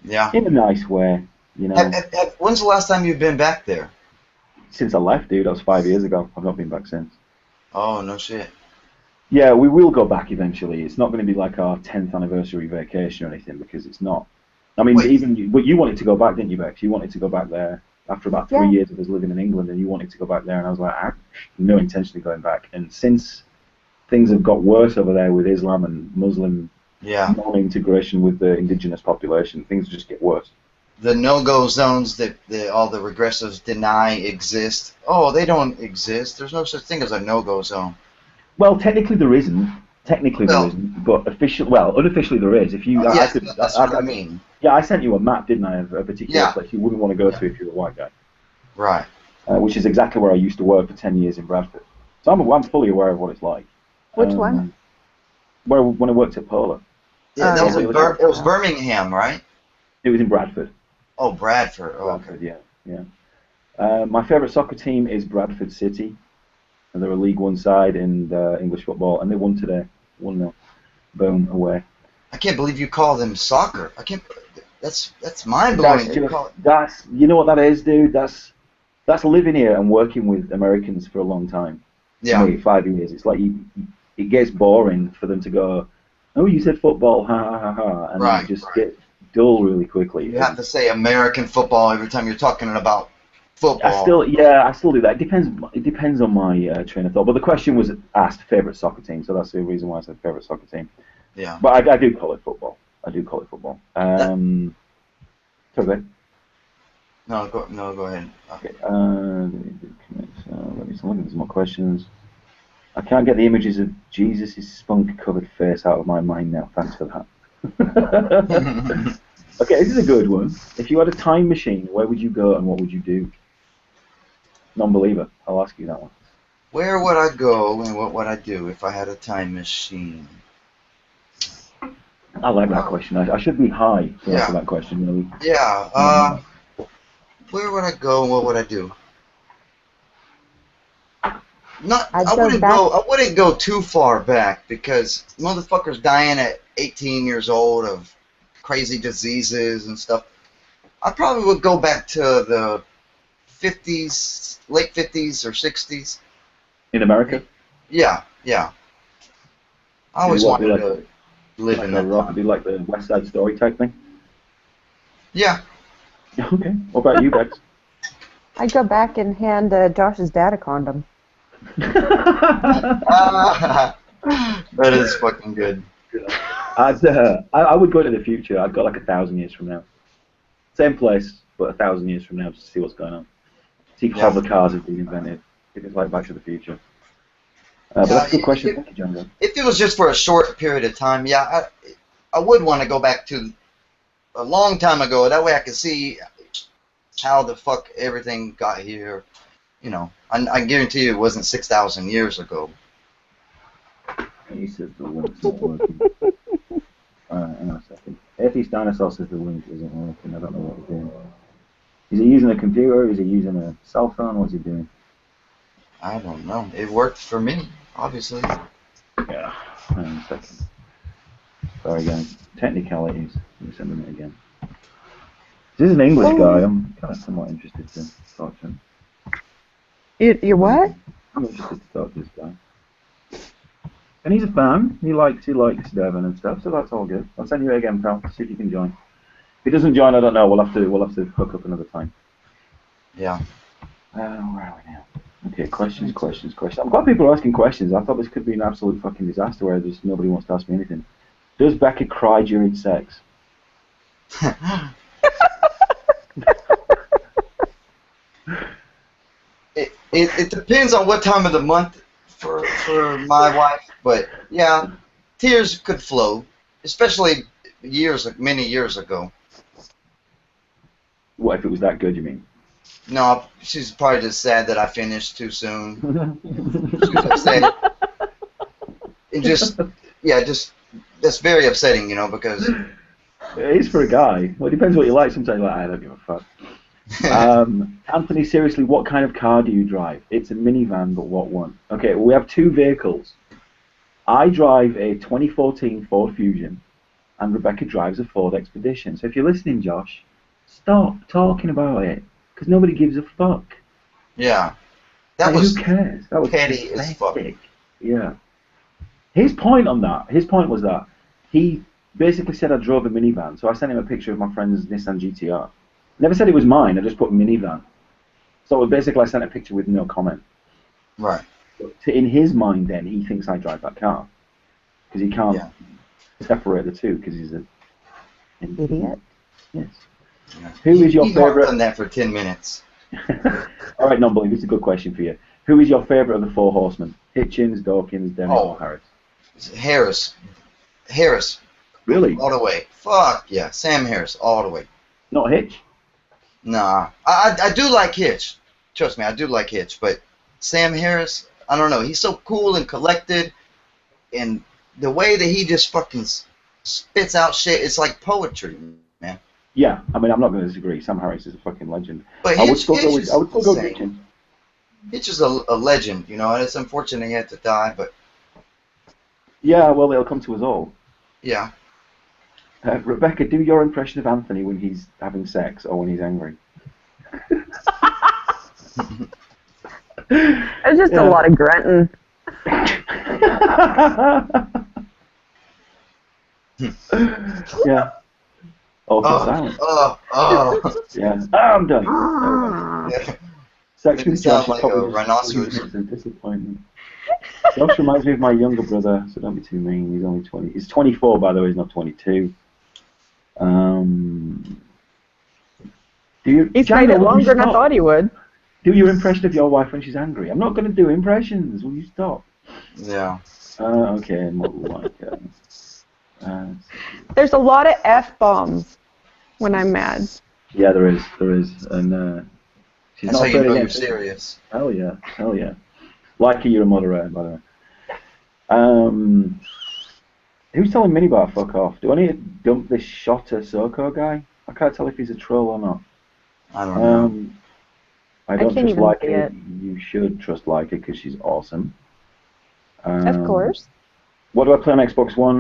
Yeah. In a nice way, you know. When's the last time you've been back there? Since I left, dude, that was 5 years ago. I've not been back since. Oh, no shit. Yeah, we will go back eventually. It's not going to be like our 10th anniversary vacation or anything because it's not. I mean, Wait. even you wanted to go back, didn't you, Bex? You wanted to go back there after about 3 years of us living in England, and you wanted to go back there, and I was like, I have no intention of going back. And since things have got worse over there with Islam and Muslim non-integration with the indigenous population, things just get worse. The no-go zones that all the regressives deny exist. Oh, they don't exist. There's no such thing as a no-go zone. Well, technically there isn't. But unofficially there is. If you, that's what I mean. Yeah, I sent you a map, didn't I, of a particular place you wouldn't want to go to if you're a white guy. Right. Which is exactly where I used to work for 10 years in Bradford. So I'm fully aware of what it's like. Which one? When I worked at Polar. Yeah, that was it was Birmingham, right? It was in Bradford. Oh, Bradford. Oh, Bradford, okay. Yeah. My favourite soccer team is Bradford City. And they're a League One side in English football, and they won today, 1-0. Boom, away. I can't believe you call them soccer. I can't. That's mind blowing. You know what that is, dude. That's living here and working with Americans for a long time. Yeah. For me, 5 years. It's like it gets boring for them to go, "Oh, you said football, ha ha ha ha," and it just get dull really quickly. You have to say American football every time you're talking about football. I still do that. It depends on my train of thought. But the question was asked favorite soccer team, so that's the reason why I said favorite soccer team. Yeah. But I do call it football. Sorry, No, go ahead. Okay. Let me look at some more questions. I can't get the images of Jesus' spunk-covered face out of my mind now. Thanks for that. Okay, this is a good one. If you had a time machine, where would you go and what would you do? Non-believer. I'll ask you that one. Where would I go and what would I do if I had a time machine? I like that question. I should be high to answer that question, really. Yeah. Where would I go and what would I do? I wouldn't go too far back because motherfuckers dying at 18 years old of crazy diseases and stuff. I probably would go back to the 50s, late 50s or 60s. In America? Yeah. I always what, wanted to live in that time. do like the West Side Story type thing? Yeah. Okay. What about you, Bex? I'd go back and hand Josh's dad a condom. That is fucking good. I would go into the future. I'd go like 1,000 years from now. Same place, but 1,000 years from now to see what's going on. See if hover cars have been invented. If it's like Back to the Future. But that's a good question. Thank you, John. If it was just for a short period of time, yeah, I would want to go back to a long time ago. That way I could see how the fuck everything got here. You know, I guarantee you it wasn't 6,000 years ago. He says the link's not working. Hang on a second. Atheist Dinosaur says the link isn't working. I don't know what he's doing. Is he using a computer? Is he using a cell phone? What's he doing? I don't know. It worked for me, obviously. Yeah. Hang on a second. Sorry, guys. Technicalities. Let me send him it again. This is an English guy. I'm kind of somewhat interested to talk to him. You're what? I'm interested to talk to this guy. And he's a fan. He likes Devon and stuff, so that's all good. I'll send you it again, pal. See if you can join. If he doesn't join, I don't know. We'll have to hook up another time. Yeah. Where are we now? Okay, questions. I'm glad people are asking questions. I thought this could be an absolute fucking disaster where just nobody wants to ask me anything. Does Becca cry during sex? It depends on what time of the month for my wife, but yeah, tears could flow, especially many years ago. What if it was that good? You mean? No, she's probably just sad that I finished too soon. She's upset. It just that's very upsetting, you know, because it is for a guy. Well, it depends what you like. Sometimes you're like, I don't give a fuck. Anthony, seriously, what kind of car do you drive? It's a minivan, but what one? Okay, well, we have two vehicles. I drive a 2014 Ford Fusion, and Rebecca drives a Ford Expedition. So if you're listening, Josh, stop talking about it, because nobody gives a fuck. Yeah. That was who cares? That was petty as fuck. Yeah. His point was that he basically said I drove a minivan, so I sent him a picture of my friend's Nissan GTR. Never said it was mine, I just put minivan. So basically I sent a picture with no comment. Right. In his mind then, he thinks I drive that car. Because he can't separate the two, because he's an idiot. Yes. Yeah. Who is your favourite? On that for 10 minutes. All right, non-believe, it's a good question for you. Who is your favourite of the four horsemen? Hitchens, Dawkins, Dennett, or Harris? Harris. Really? All the way. Fuck yeah. Sam Harris, all the way. Not Hitch? Nah. I do like Hitch. Trust me, I do like Hitch. But Sam Harris, I don't know. He's so cool and collected. And the way that he just fucking spits out shit, it's like poetry, man. Yeah, I mean, I'm not going to disagree. Sam Harris is a fucking legend. But I would still go with Hitchens. Hitch is a legend, you know, and it's unfortunate he had to die, but... Yeah, well, it'll come to us all. Yeah. Rebecca, do your impression of Anthony when he's having sex or when he's angry. It's just a lot of grunting. Yeah. Silence. Yeah. I'm done. Sex with Josh like a rhinoceros. Disappointment. Josh reminds me of my younger brother, so don't be too mean. He's only 20. He's 24, by the way. He's not 22. He's made it longer than I thought he would. Do your impression of your wife when she's angry. I'm not going to do impressions. Will you stop? Yeah. Okay. And what like? There's a lot of F-bombs when I'm mad. Yeah, there is, and she's That's not how you know against you're it. serious. Hell yeah. Like you're a moderator, by the way. Who's telling Minibar fuck off? Do I need to dump this Shotter Soko guy? I can't tell if he's a troll or not. I don't know. I don't can't trust even like see it. it. You should trust like it because she's awesome. Of course. What do I play on Xbox One?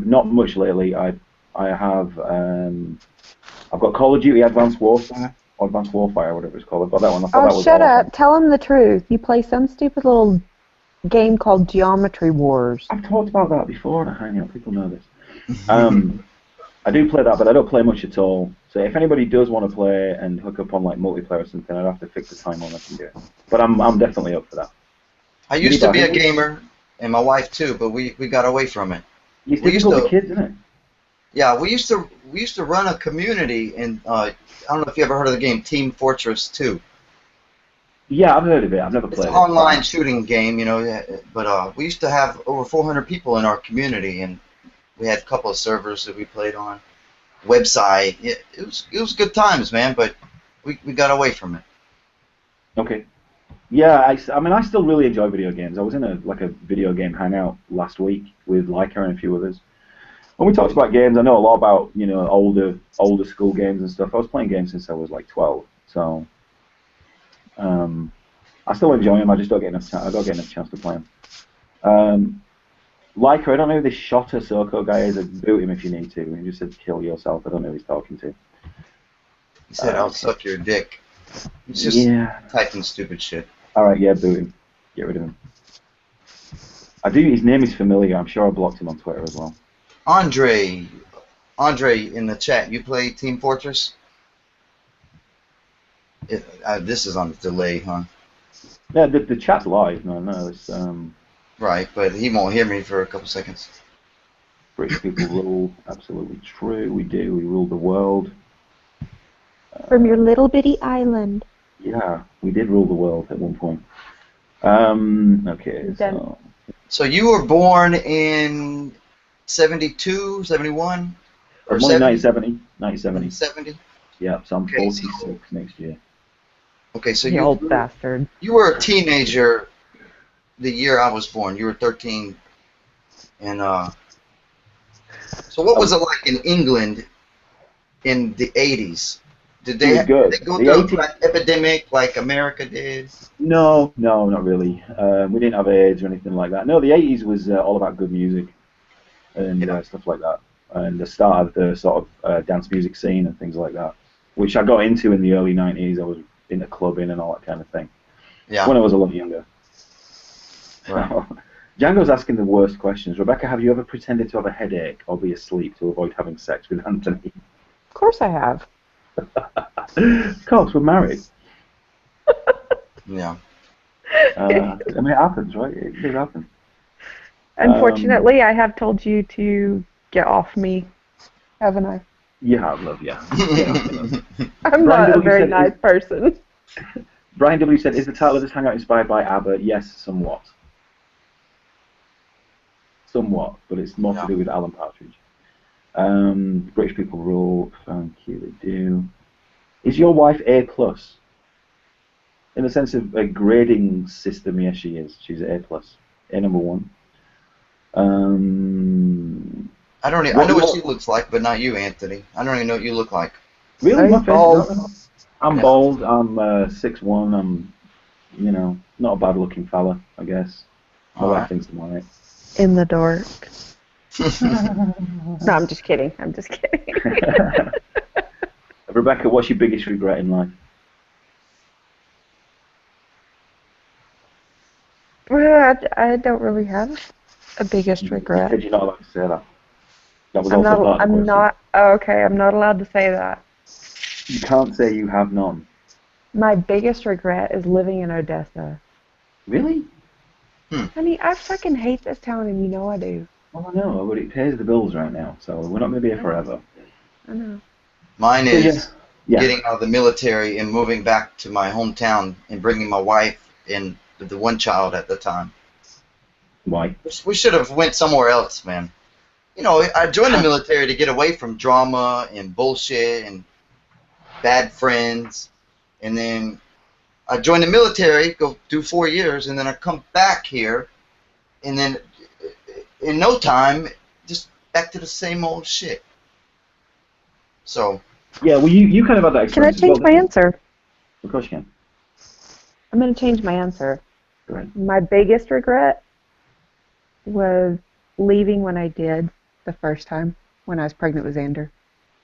Not much lately. I have I've got Call of Duty Advanced Warfare, or Advanced Warfare, whatever it's called. I've got that one. I thought that was shut awesome. up. Tell him the truth. You play some stupid little game called Geometry Wars. I've talked about that before on a Hangout. People know this. I do play that, but I don't play much at all. So if anybody does want to play and hook up on like multiplayer or something, I'd have to fix the time on I can do it. But I'm definitely up for that. I used to be a gamer, and my wife too, but we got away from it. It's difficult with kids, isn't it? Yeah, we used to run a community, and I don't know if you ever heard of the game Team Fortress 2. Yeah, I've heard of it. I've never played it. It's an online shooting game, you know. But we used to have over 400 people in our community, and we had a couple of servers that we played on. Website. It was good times, man. But we got away from it. Okay. Yeah, I mean, I still really enjoy video games. I was in a video game hangout last week with Leica and a few others. When we talked about games, I know a lot about, you know, older school games and stuff. I was playing games since I was like 12, so I still enjoy them. I just don't get enough chance to play them. Leica, I don't know who this Shota Soko guy is. Boot him if you need to. He just said kill yourself. I don't know who he's talking to. He said, "I'll suck your dick." He's just typing stupid shit. All right, yeah, boot him. Get rid of him. His name is familiar. I'm sure I blocked him on Twitter as well. Andre in the chat, you play Team Fortress? This is on the delay, huh? Yeah, the chat's live. No, it's Right, but he won't hear me for a couple seconds. British people rule. Absolutely true. We do. We rule the world. From your little bitty island. Yeah, we did rule the world at one point. Okay, so... So you were born in 72, 71? Or 1970. 1970. 70? Yeah, so I'm 46 next year. Okay, so you old bastard. You were a teenager the year I was born. You were 13. And, so what was it like in England in the 80s? Did they go through an epidemic like America did? No, not really. We didn't have AIDS or anything like that. No, the 80s was all about good music and stuff like that. And the start of the sort of dance music scene and things like that, which I got into in the early 90s. I was into clubbing and all that kind of thing. Yeah. When I was a lot younger. Right. Django's asking the worst questions. Rebecca, have you ever pretended to have a headache or be asleep to avoid having sex with Anthony? Of course I have. Of course, we're married. Yeah. I mean, it happens, right? It does happen. Unfortunately, I have told you to get off me, haven't I? You have, love, yeah. I'm not a very nice person. Brian W. said, is the title of this hangout inspired by ABBA? Yes, somewhat. Somewhat, but it's more to do with Alan Partridge. British people rule. Thank you, they do. Is your wife A+? In the sense of a grading system, yes, she is. She's A+. A number 1. I know what she looks like, but not you, Anthony. I don't even know what you look like. Really? I'm bald. I'm bald. I'm 6'1". I'm, you know, not a bad-looking fella, I guess. My wife thinks I'm alright. In the dark. No, I'm just kidding. I'm just kidding. Rebecca, what's your biggest regret in life? Well, I don't really have a biggest regret. You said you're not allowed to say that. That was also part of the question. I'm not allowed to say that. You can't say you have none. My biggest regret is living in Odessa. Really? Honey, I fucking hate this town, and you know I do. Well, I know, but it pays the bills right now, so we're not going to be here forever. I know. Mine is getting out of the military and moving back to my hometown and bringing my wife and the one child at the time. Why? We should have went somewhere else, man. You know, I joined the military to get away from drama and bullshit and bad friends, and then I joined the military, go do 4 years, and then I come back here, and then in no time, just back to the same old shit. So. Yeah, well, you kind of had that experience. Can I change my answer? Of course you can. I'm going to change my answer. Go ahead. My biggest regret was leaving when I did the first time when I was pregnant with Xander,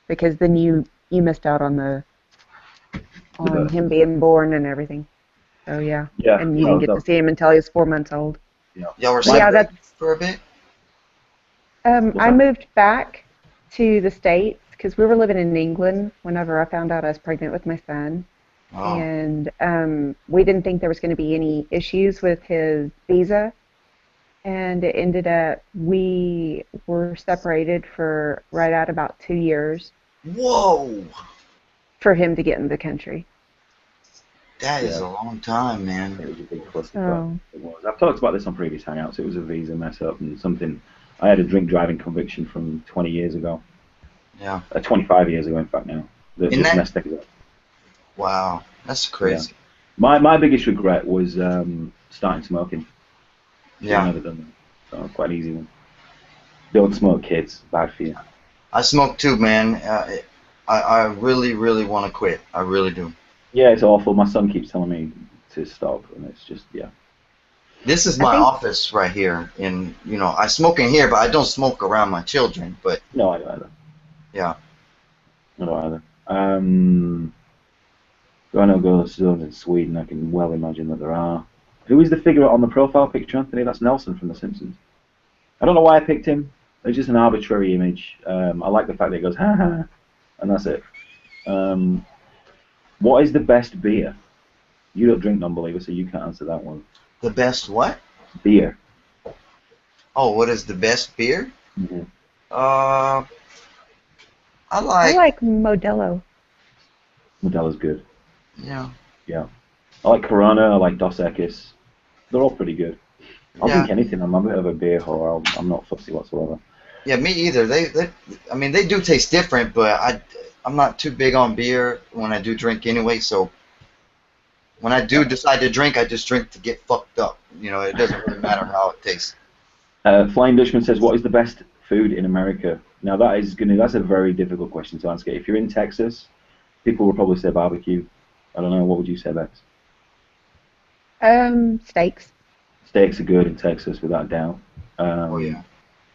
because then you missed out on him being born and everything. So yeah. And you didn't get to see him until he was 4 months old. Y'all were My- Yeah, separated that's. for a bit? I moved back to the States because we were living in England whenever I found out I was pregnant with my son. Oh, And we didn't think there was going to be any issues with his visa. And it ended up, we were separated for right at about 2 years whoa! for him to get in the country. That is Yeah. a long time, It man. was a big clusterfuck. Oh. It was. I've talked about this on previous hangouts. It was a visa mess up and something. I had a drink driving conviction from 20 years ago, Yeah. 25 years ago, in fact, now. That In just that- messed things up. Wow, that's crazy. My biggest regret was starting smoking. Yeah. I've never done that. So quite an easy one. Don't smoke, kids. Bad for you. I smoke too, man. I really, really want to quit. I really do. Yeah, it's awful. My son keeps telling me to stop, and it's just, yeah. This is I my think- office right here, and I smoke in here, but I don't smoke around my children. But No, I don't either. yeah, I don't either. Do I know ghost zones in Sweden? I can well imagine that there are. Who is the figure on the profile picture, Anthony? That's Nelson from The Simpsons. I don't know why I picked him. It's just an arbitrary image. I like the fact that it goes, ha ha, and that's it. What is the best beer? You don't drink, non-believer, so you can't answer that one. the best what? Beer. Oh, what is the best beer? Mm-hmm. I I like. like Modelo. Modelo's good. Yeah. Yeah. I like Corona. I like Dos Equis. They're all pretty good. I'll Yeah. drink anything. I'm a bit of a beer whore. I'm not fussy whatsoever. Yeah, me either. I mean, they do taste different, but I'm not too big on beer when I do drink anyway. So when I do decide to drink, I just drink to get fucked up. It doesn't really matter how it tastes. Flying Dutchman says, "What is the best food in America?" Now that's a very difficult question to answer. If you're in Texas, people will probably say barbecue. I don't know. What would you say, Bex? Steaks, Steaks are good in Texas, without a doubt. Oh yeah.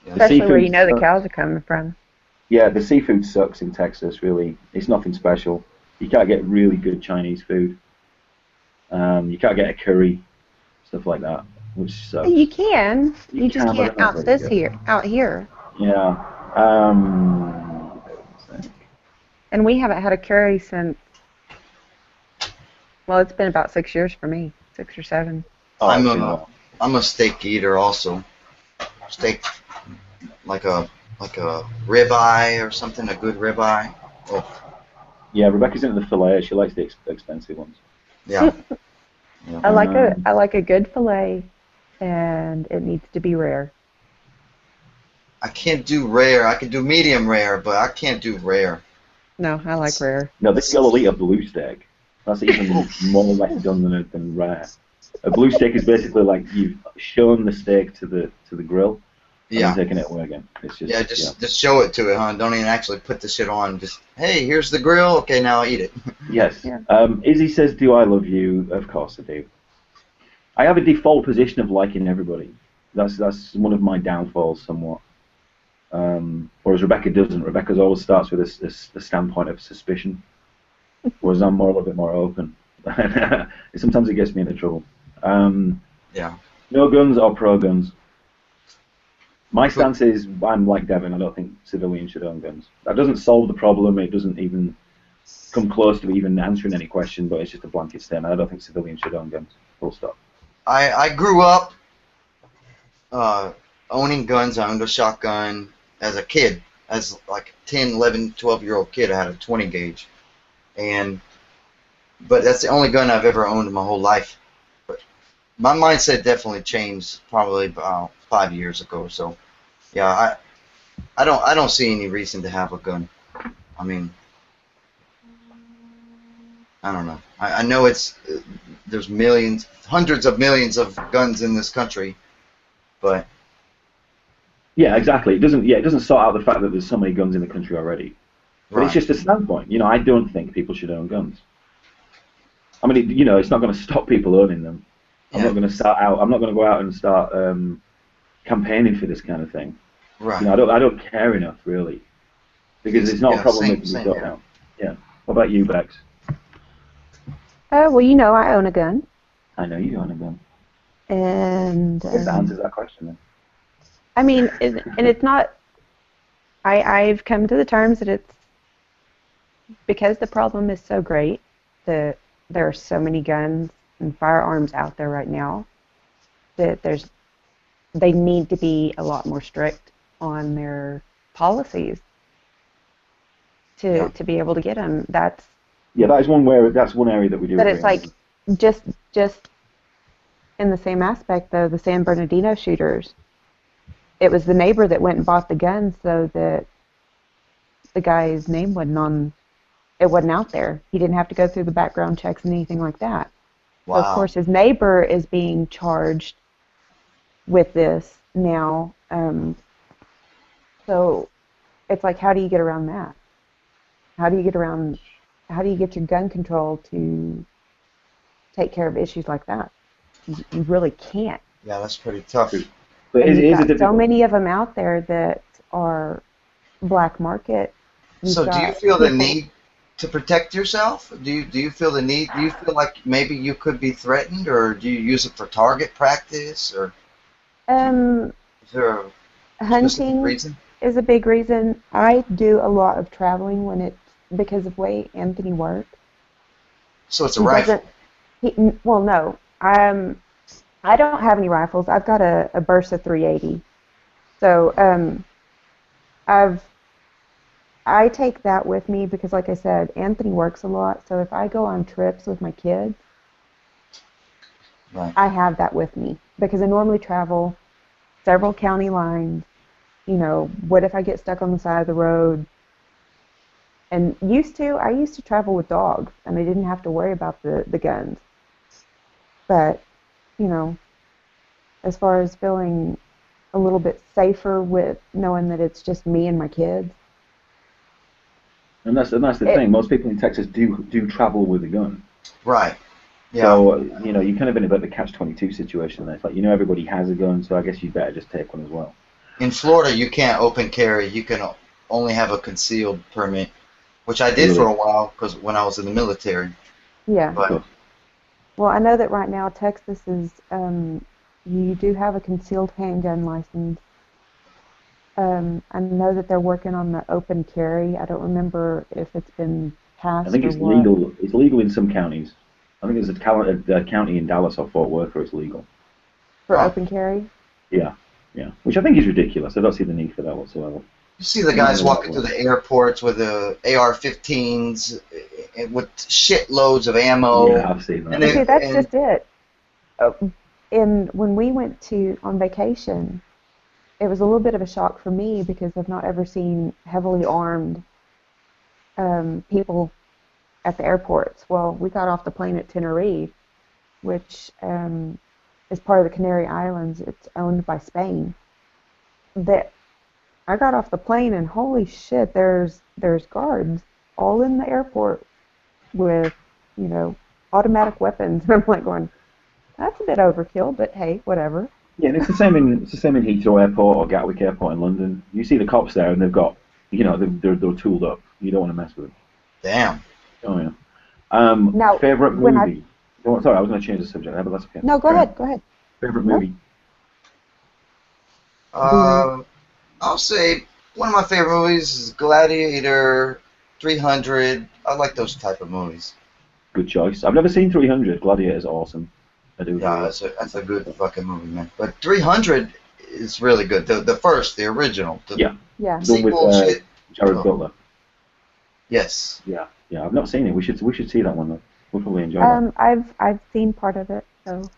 The especially where seafood you know the sucks. cows are coming from. Yeah, the seafood sucks in Texas. Really, it's nothing special. You can't get really good Chinese food. You can't get a curry, stuff like that, which sucks. You can. You You just can, but can't they're not very good. out here. Yeah. And we haven't had a curry since. Well, it's been about 6 years for me, 6 or 7. Oh, I'm it's been a a while. I'm a steak eater also. Steak, like a ribeye or something, a good ribeye. Oh Yeah, Rebecca's into the fillet. She likes the expensive ones. yeah. I Yeah. like a good fillet, and it needs to be rare. I can't do rare. I can do medium rare, but I can't do rare. No, I like rare. No, this girl will eat a blue steak. That's even more less done than rare. A blue steak is basically like you've shown the steak to the grill and Yeah. then taken it away again. It's just Yeah, just show it to it, huh? Don't even actually put the shit on. Just, hey, here's the grill. Okay, now I'll eat it. Yes. Yeah. Izzy says, "Do I love you?" Of course I do. I have a default position of liking everybody. That's one of my downfalls somewhat. Whereas Rebecca doesn't. Rebecca's always starts with a standpoint of suspicion, whereas I'm a little bit more open. Sometimes it gets me into trouble. Yeah. No guns or pro guns. My stance is I'm like Devin. I don't think civilians should own guns. That doesn't solve the problem. It doesn't even come close to even answering any question. But it's just a blanket statement. I don't think civilians should own guns. Full stop. I grew up owning guns. I owned a shotgun as a kid. As like 10, 11, 12-year-old kid, I had a 20 gauge. But that's the only gun I've ever owned in my whole life. But my mindset definitely changed probably about 5 years ago. So, yeah, I don't see any reason to have a gun. I mean, I don't know. I know there's millions, hundreds of millions of guns in this country, but Yeah, exactly. It doesn't sort out the fact that there's so many guns in the country already. But right. it's just a standpoint. I don't think people should own guns. I mean, it's not going to stop people owning them. I'm Yeah. not going to I'm not going to go out and start campaigning for this kind of thing. Right. I don't care enough really, because it's not a problem that can be got now. Yeah. What about you, Bex? Well, I own a gun, I know you own a gun. And I guess that answers that question then. I mean, and it's not. I've come to the terms that it's because the problem is so great that there are so many guns and firearms out there right now that they need to be a lot more strict on their policies to be able to get them. That's That's one area that we do. but agree it's like on. just in the same aspect though, the San Bernardino shooters. It was the neighbor that went and bought the gun so that the guy's name wasn't out there. He didn't have to go through the background checks and anything like that. Wow. So of course his neighbor is being charged with this now. So it's like, how do you get around that? How do you get your gun control to take care of issues like that? You really can't. Yeah, that's pretty tough. But And it you've is got so many of them out there that are black market. So do you feel the need to protect yourself? Do you feel the need? Do you feel like maybe you could be threatened, or do you use it for target practice, or is there a specific Hunting reason? is a big reason. I do a lot of traveling because of the way Anthony works. So it's a rifle. No. I don't have any rifles. I've got a Bursa 380. So I take that with me because, like I said, Anthony works a lot. So if I go on trips with my kids, Right. I have that with me because I normally travel several county lines. You know, what if I get stuck on the side of the road? And I used to travel with dogs, and I didn't have to worry about the guns. But, you know, as far as feeling a little bit safer with knowing that it's just me and my kids. And that's the thing. Most people in Texas do travel with a gun. Right. Yeah. So you're kind of in a bit of a catch-22 situation there. It's like everybody has a gun, so I guess you better just take one as well. In Florida, you can't open carry. You can only have a concealed permit, which I did for a while because when I was in the military. Yeah. But, well, I know that right now Texas is you do have a concealed handgun license. I know that they're working on the open carry. I don't remember if it's been passed. I think it's legal. It's legal in some counties. I think there's a county in Dallas or Fort Worth where it's legal. For open carry? Yeah. Which I think is ridiculous. I don't see the need for that whatsoever. you see the guys walking through the airports with the AR-15s with shitloads of ammo. Yeah, I've seen that. Okay, that's just it. When we went on vacation, it was a little bit of a shock for me because I've not ever seen heavily armed people at the airports. Well, we got off the plane at Tenerife, which is part of the Canary Islands. It's owned by Spain. I got off the plane and holy shit, there's guards all in the airport with, automatic weapons. I'm like going, that's a bit overkill, but hey, whatever. Yeah, and it's the same in Heathrow Airport or Gatwick Airport in London. You see the cops there, and they've got, they're tooled up. You don't want to mess with them. Damn. Oh yeah. Now, favorite movie. Sorry, I was going to change the subject, but that's okay. No, go ahead. Favorite movie. I'll say one of my favorite movies is Gladiator, 300. I like those type of movies. Good choice. I've never seen 300. Gladiator's awesome. I do. Yeah, that's a good fucking movie, man. But 300 is really good. The original. Yeah. Sequel with shit. Jared Butler. Yes. Yeah. I've not seen it. We should see that one though. We'll probably enjoy that. I've seen part of it, so.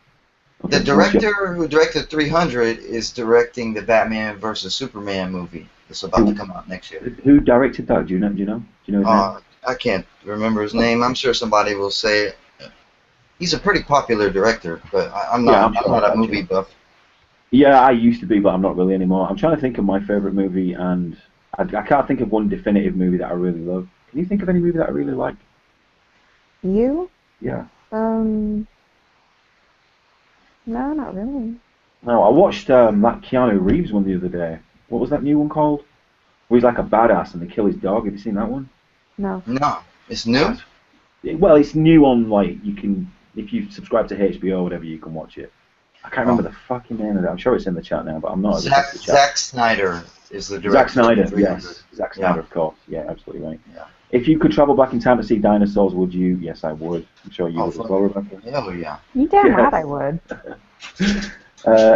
The director who directed 300 is directing the Batman vs Superman movie. It's about to come out next year. Who directed that? Do you know? Do you know his name? I can't remember his name. I'm sure somebody will say it. He's a pretty popular director, but I'm not a movie buff. Yeah, I used to be, but I'm not really anymore. I'm trying to think of my favorite movie, and I can't think of one definitive movie that I really love. Can you think of any movie that I really like? You? Yeah. No, not really. No, I watched that Keanu Reeves one the other day. What was that new one called? Where he's like a badass and they kill his dog. Have you seen that one? No. No, it's new. Well, it's new on if you subscribe to HBO or whatever, you can watch it. I can't remember the fucking name of it. I'm sure it's in the chat now, but I'm not at the top Zack, of the chat. Zack Snyder is the director. Zack Snyder, of 300. yes. Zack Snyder, of course. Yeah, absolutely right. Yeah. If you could travel back in time to see dinosaurs, would you? Yes, I would. I'm sure you would as well, Rebecca. Hell yeah. You damn Yeah. right I would.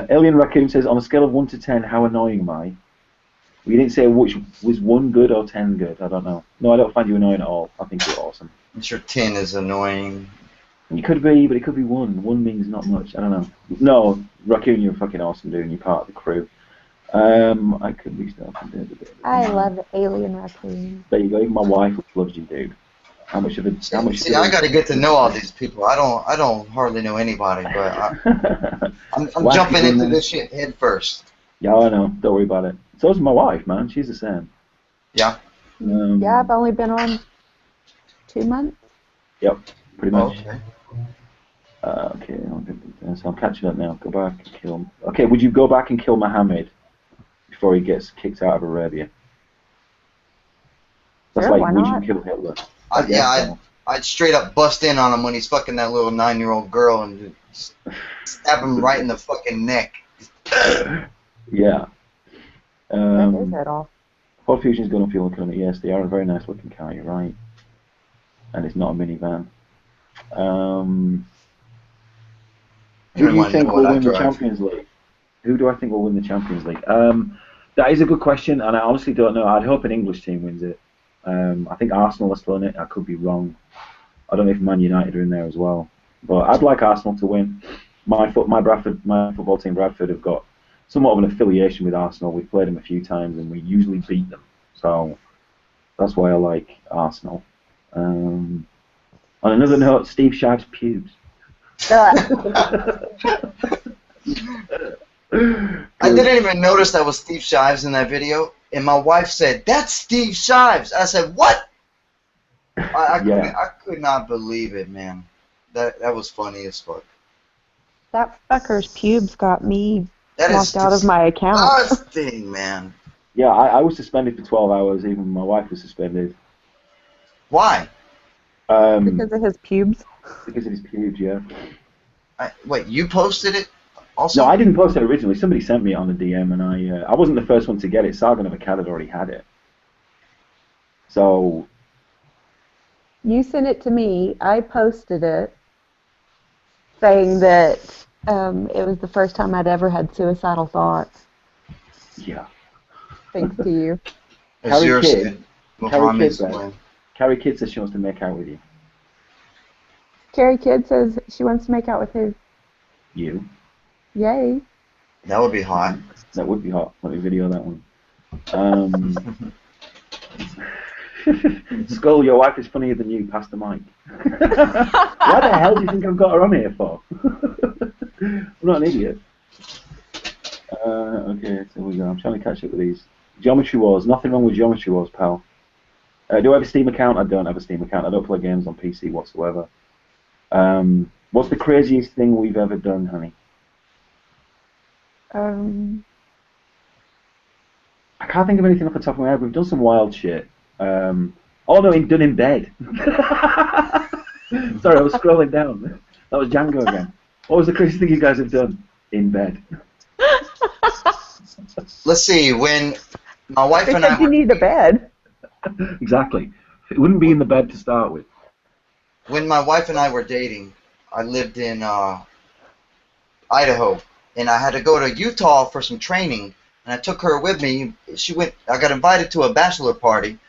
Alien Raccoon says, on a scale of 1 to 10, how annoying am I? We didn't say which was 1 good or 10 good. I don't know. No, I don't find you annoying at all. I think you're awesome. I'm sure 10 is annoying. You could be, but it could be 1. 1 means not much. I don't know. No, Raccoon, you're fucking awesome, dude. And you're part of the crew. I could be starting. I love Alien Raccoon. There you go. Even my wife loves you, dude. How much of it? How much? See, I got to get to know all these people. I don't hardly know anybody, but I'm jumping into this shit head first. Yeah, I know. Don't worry about it. So's my wife, man. She's the same. Yeah. Yeah, I've only been on 2 months. Yep, pretty much. Okay. Okay, so I'm catching up now. Go back and kill him. Okay, would you go back and kill Muhammad before he gets kicked out of Arabia? That's Sure, like, why would not? you kill Hitler? I'd straight up bust in on him when he's fucking that little 9-year-old girl and just stab him right in the fucking neck. Yeah. That is it all. Ford Fusion's going to feel looking at it. Yes, they are a very nice looking car, you're right. And it's not a minivan. Who do you think will win the Champions League? Who do I think will win the Champions League? That is a good question, and I honestly don't know. I'd hope an English team wins it. I think Arsenal are still in it. I could be wrong. I don't know if Man United are in there as well. But I'd like Arsenal to win. My football team, Bradford, have got somewhat of an affiliation with Arsenal. We've played them a few times, and we usually beat them. So that's why I like Arsenal. On another note, Steve Shive's pubes. I didn't even notice that was Steve Shives in that video, and my wife said, "That's Steve Shives." I said, "What?" I could not believe it, man. That was funny as fuck. That fucker's pubes got me That locked out of my account. Disgusting, man. Yeah, I was suspended for 12 hours. Even my wife was suspended. Why? Because of his pubes? Because of his pubes, yeah. Wait, you posted it also? No, I didn't post it originally. Somebody sent me it on a DM, and I wasn't the first one to get it. Sargon of Akkad had already had it. So... You sent it to me. I posted it, saying that it was the first time I'd ever had suicidal thoughts. Yeah. Thanks to you. Carrie Kidd says she wants to make out with you. Carrie Kidd says she wants to make out with who? You. Yay. That would be hot. That would be hot. Let me video that one. Skull, your wife is funnier than you. Pass the mic. Why the hell do you think I've got her on here for? I'm not an idiot. Okay, so we go. I'm trying to catch up with these. Geometry Wars. Nothing wrong with Geometry Wars, pal. Do I have a Steam account? I don't have a Steam account. I don't play games on PC whatsoever. What's the craziest thing we've ever done, honey? I can't think of anything off the top of my head. We've done some wild shit. Oh no, done in bed. Sorry, I was scrolling down. That was Django again. What was the craziest thing you guys have done in bed? Let's see. When my wife and I you need a bed. Exactly. It wouldn't be in the bed to start with. When my wife and I were dating, I lived in Idaho, and I had to go to Utah for some training, and I took her with me. I got invited to a bachelor party,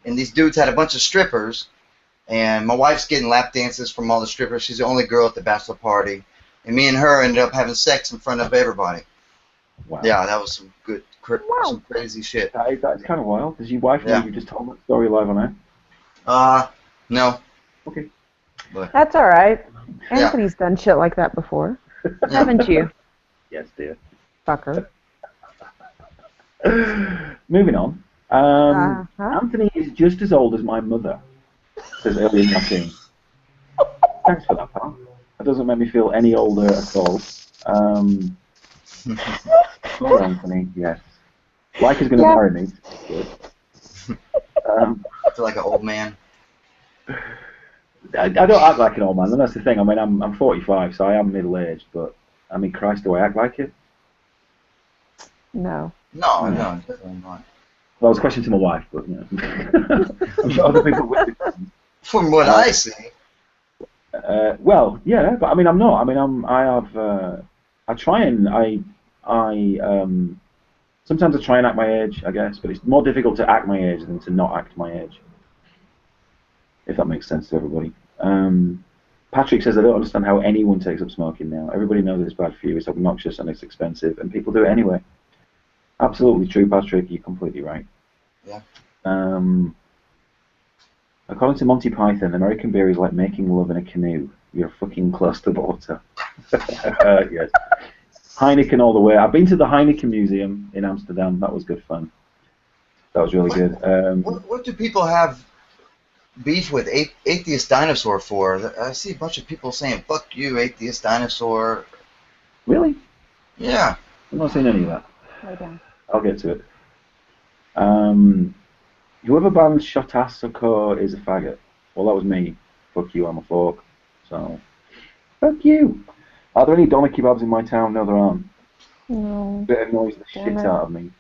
and these dudes had a bunch of strippers, and my wife's getting lap dances from all the strippers. She's the only girl at the bachelor party, and me and her ended up having sex in front of everybody. Wow. Yeah, that was some some crazy shit. That's kind of wild. Does your wife know you just told that story live on air? No. Okay. But, That's all right. Anthony's done shit like that before. Haven't you? Yes, dear. Fucker. Moving on. Anthony is just as old as my mother, says Alien Raccoon. Thanks for that, pal. That doesn't make me feel any older at all. Poor Anthony, yes. Like is going to marry me. Good. I feel like an old man. I don't act like an old man, and that's the thing. I mean, I'm 45, so I am middle-aged, but I mean, Christ, do I act like it? No. No, No. definitely not. Well, it's a question to my wife, but you know. I'm sure other people would. From what I see. Well, yeah, but I mean, I'm not. I mean, I try and sometimes I try and act my age, I guess, but it's more difficult to act my age than to not act my age. If that makes sense to everybody. Patrick says, I don't understand how anyone takes up smoking now. Everybody knows it's bad for you, it's obnoxious and it's expensive, and people do it anyway. Absolutely true, Patrick. You're completely right. Yeah. According to Monty Python, American beer is like making love in a canoe. You're fucking close to the water. Yes. Heineken all the way. I've been to the Heineken Museum in Amsterdam. That was good fun. That was really good. What do people have beef with Atheist Dinosaur for? I see a bunch of people saying, fuck you, Atheist Dinosaur. Really? Yeah. I'm not saying any of that. Right down. I'll get to it. Whoever bans Shotasoko is a faggot. Well, that was me. Fuck you, I'm a fork. So, fuck you. Are there any doner kebabs in my town? No, there aren't. No. It annoys the Damn shit it. out of me.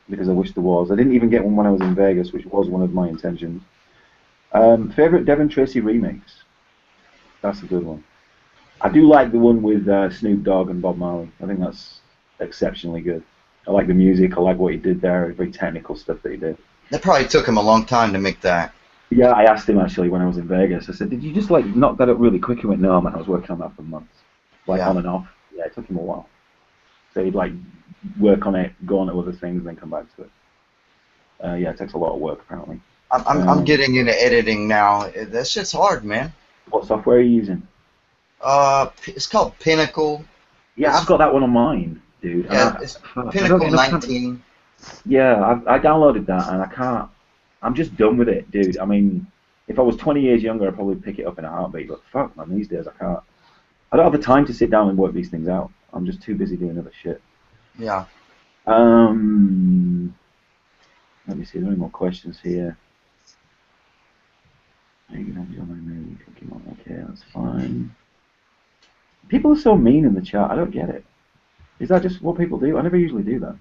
Because I wish there was. I didn't even get one when I was in Vegas, which was one of my intentions. Favourite Devin Tracy remix? That's a good one. I do like the one with Snoop Dogg and Bob Marley. I think that's exceptionally good. I like the music. I like what he did there. Very technical stuff that he did. That probably took him a long time to make that. Yeah, I asked him actually when I was in Vegas. I said, "Did you just like knock that up really quick?" He went, "No, man. I was working on that for months, like Yeah. on and off. Yeah, it took him a while. So he'd like work on it, go on to other things, and then come back to it. Yeah, it takes a lot of work apparently." I'm getting into editing now. That shit's hard, man. What software are you using? It's called Pinnacle. Yeah, I've got that one on mine, dude. Yeah, it's Pinnacle 19. Yeah, I downloaded that and I can't. I'm just done with it, dude. I mean, if I was 20 years younger, I'd probably pick it up in a heartbeat. But fuck, man, these days I can't. I don't have the time to sit down and work these things out. I'm just too busy doing other shit. Yeah. Let me see. Are there any more questions here? Okay, that's fine. People are so mean in the chat. I don't get it. Is that just what people do? I never usually do that.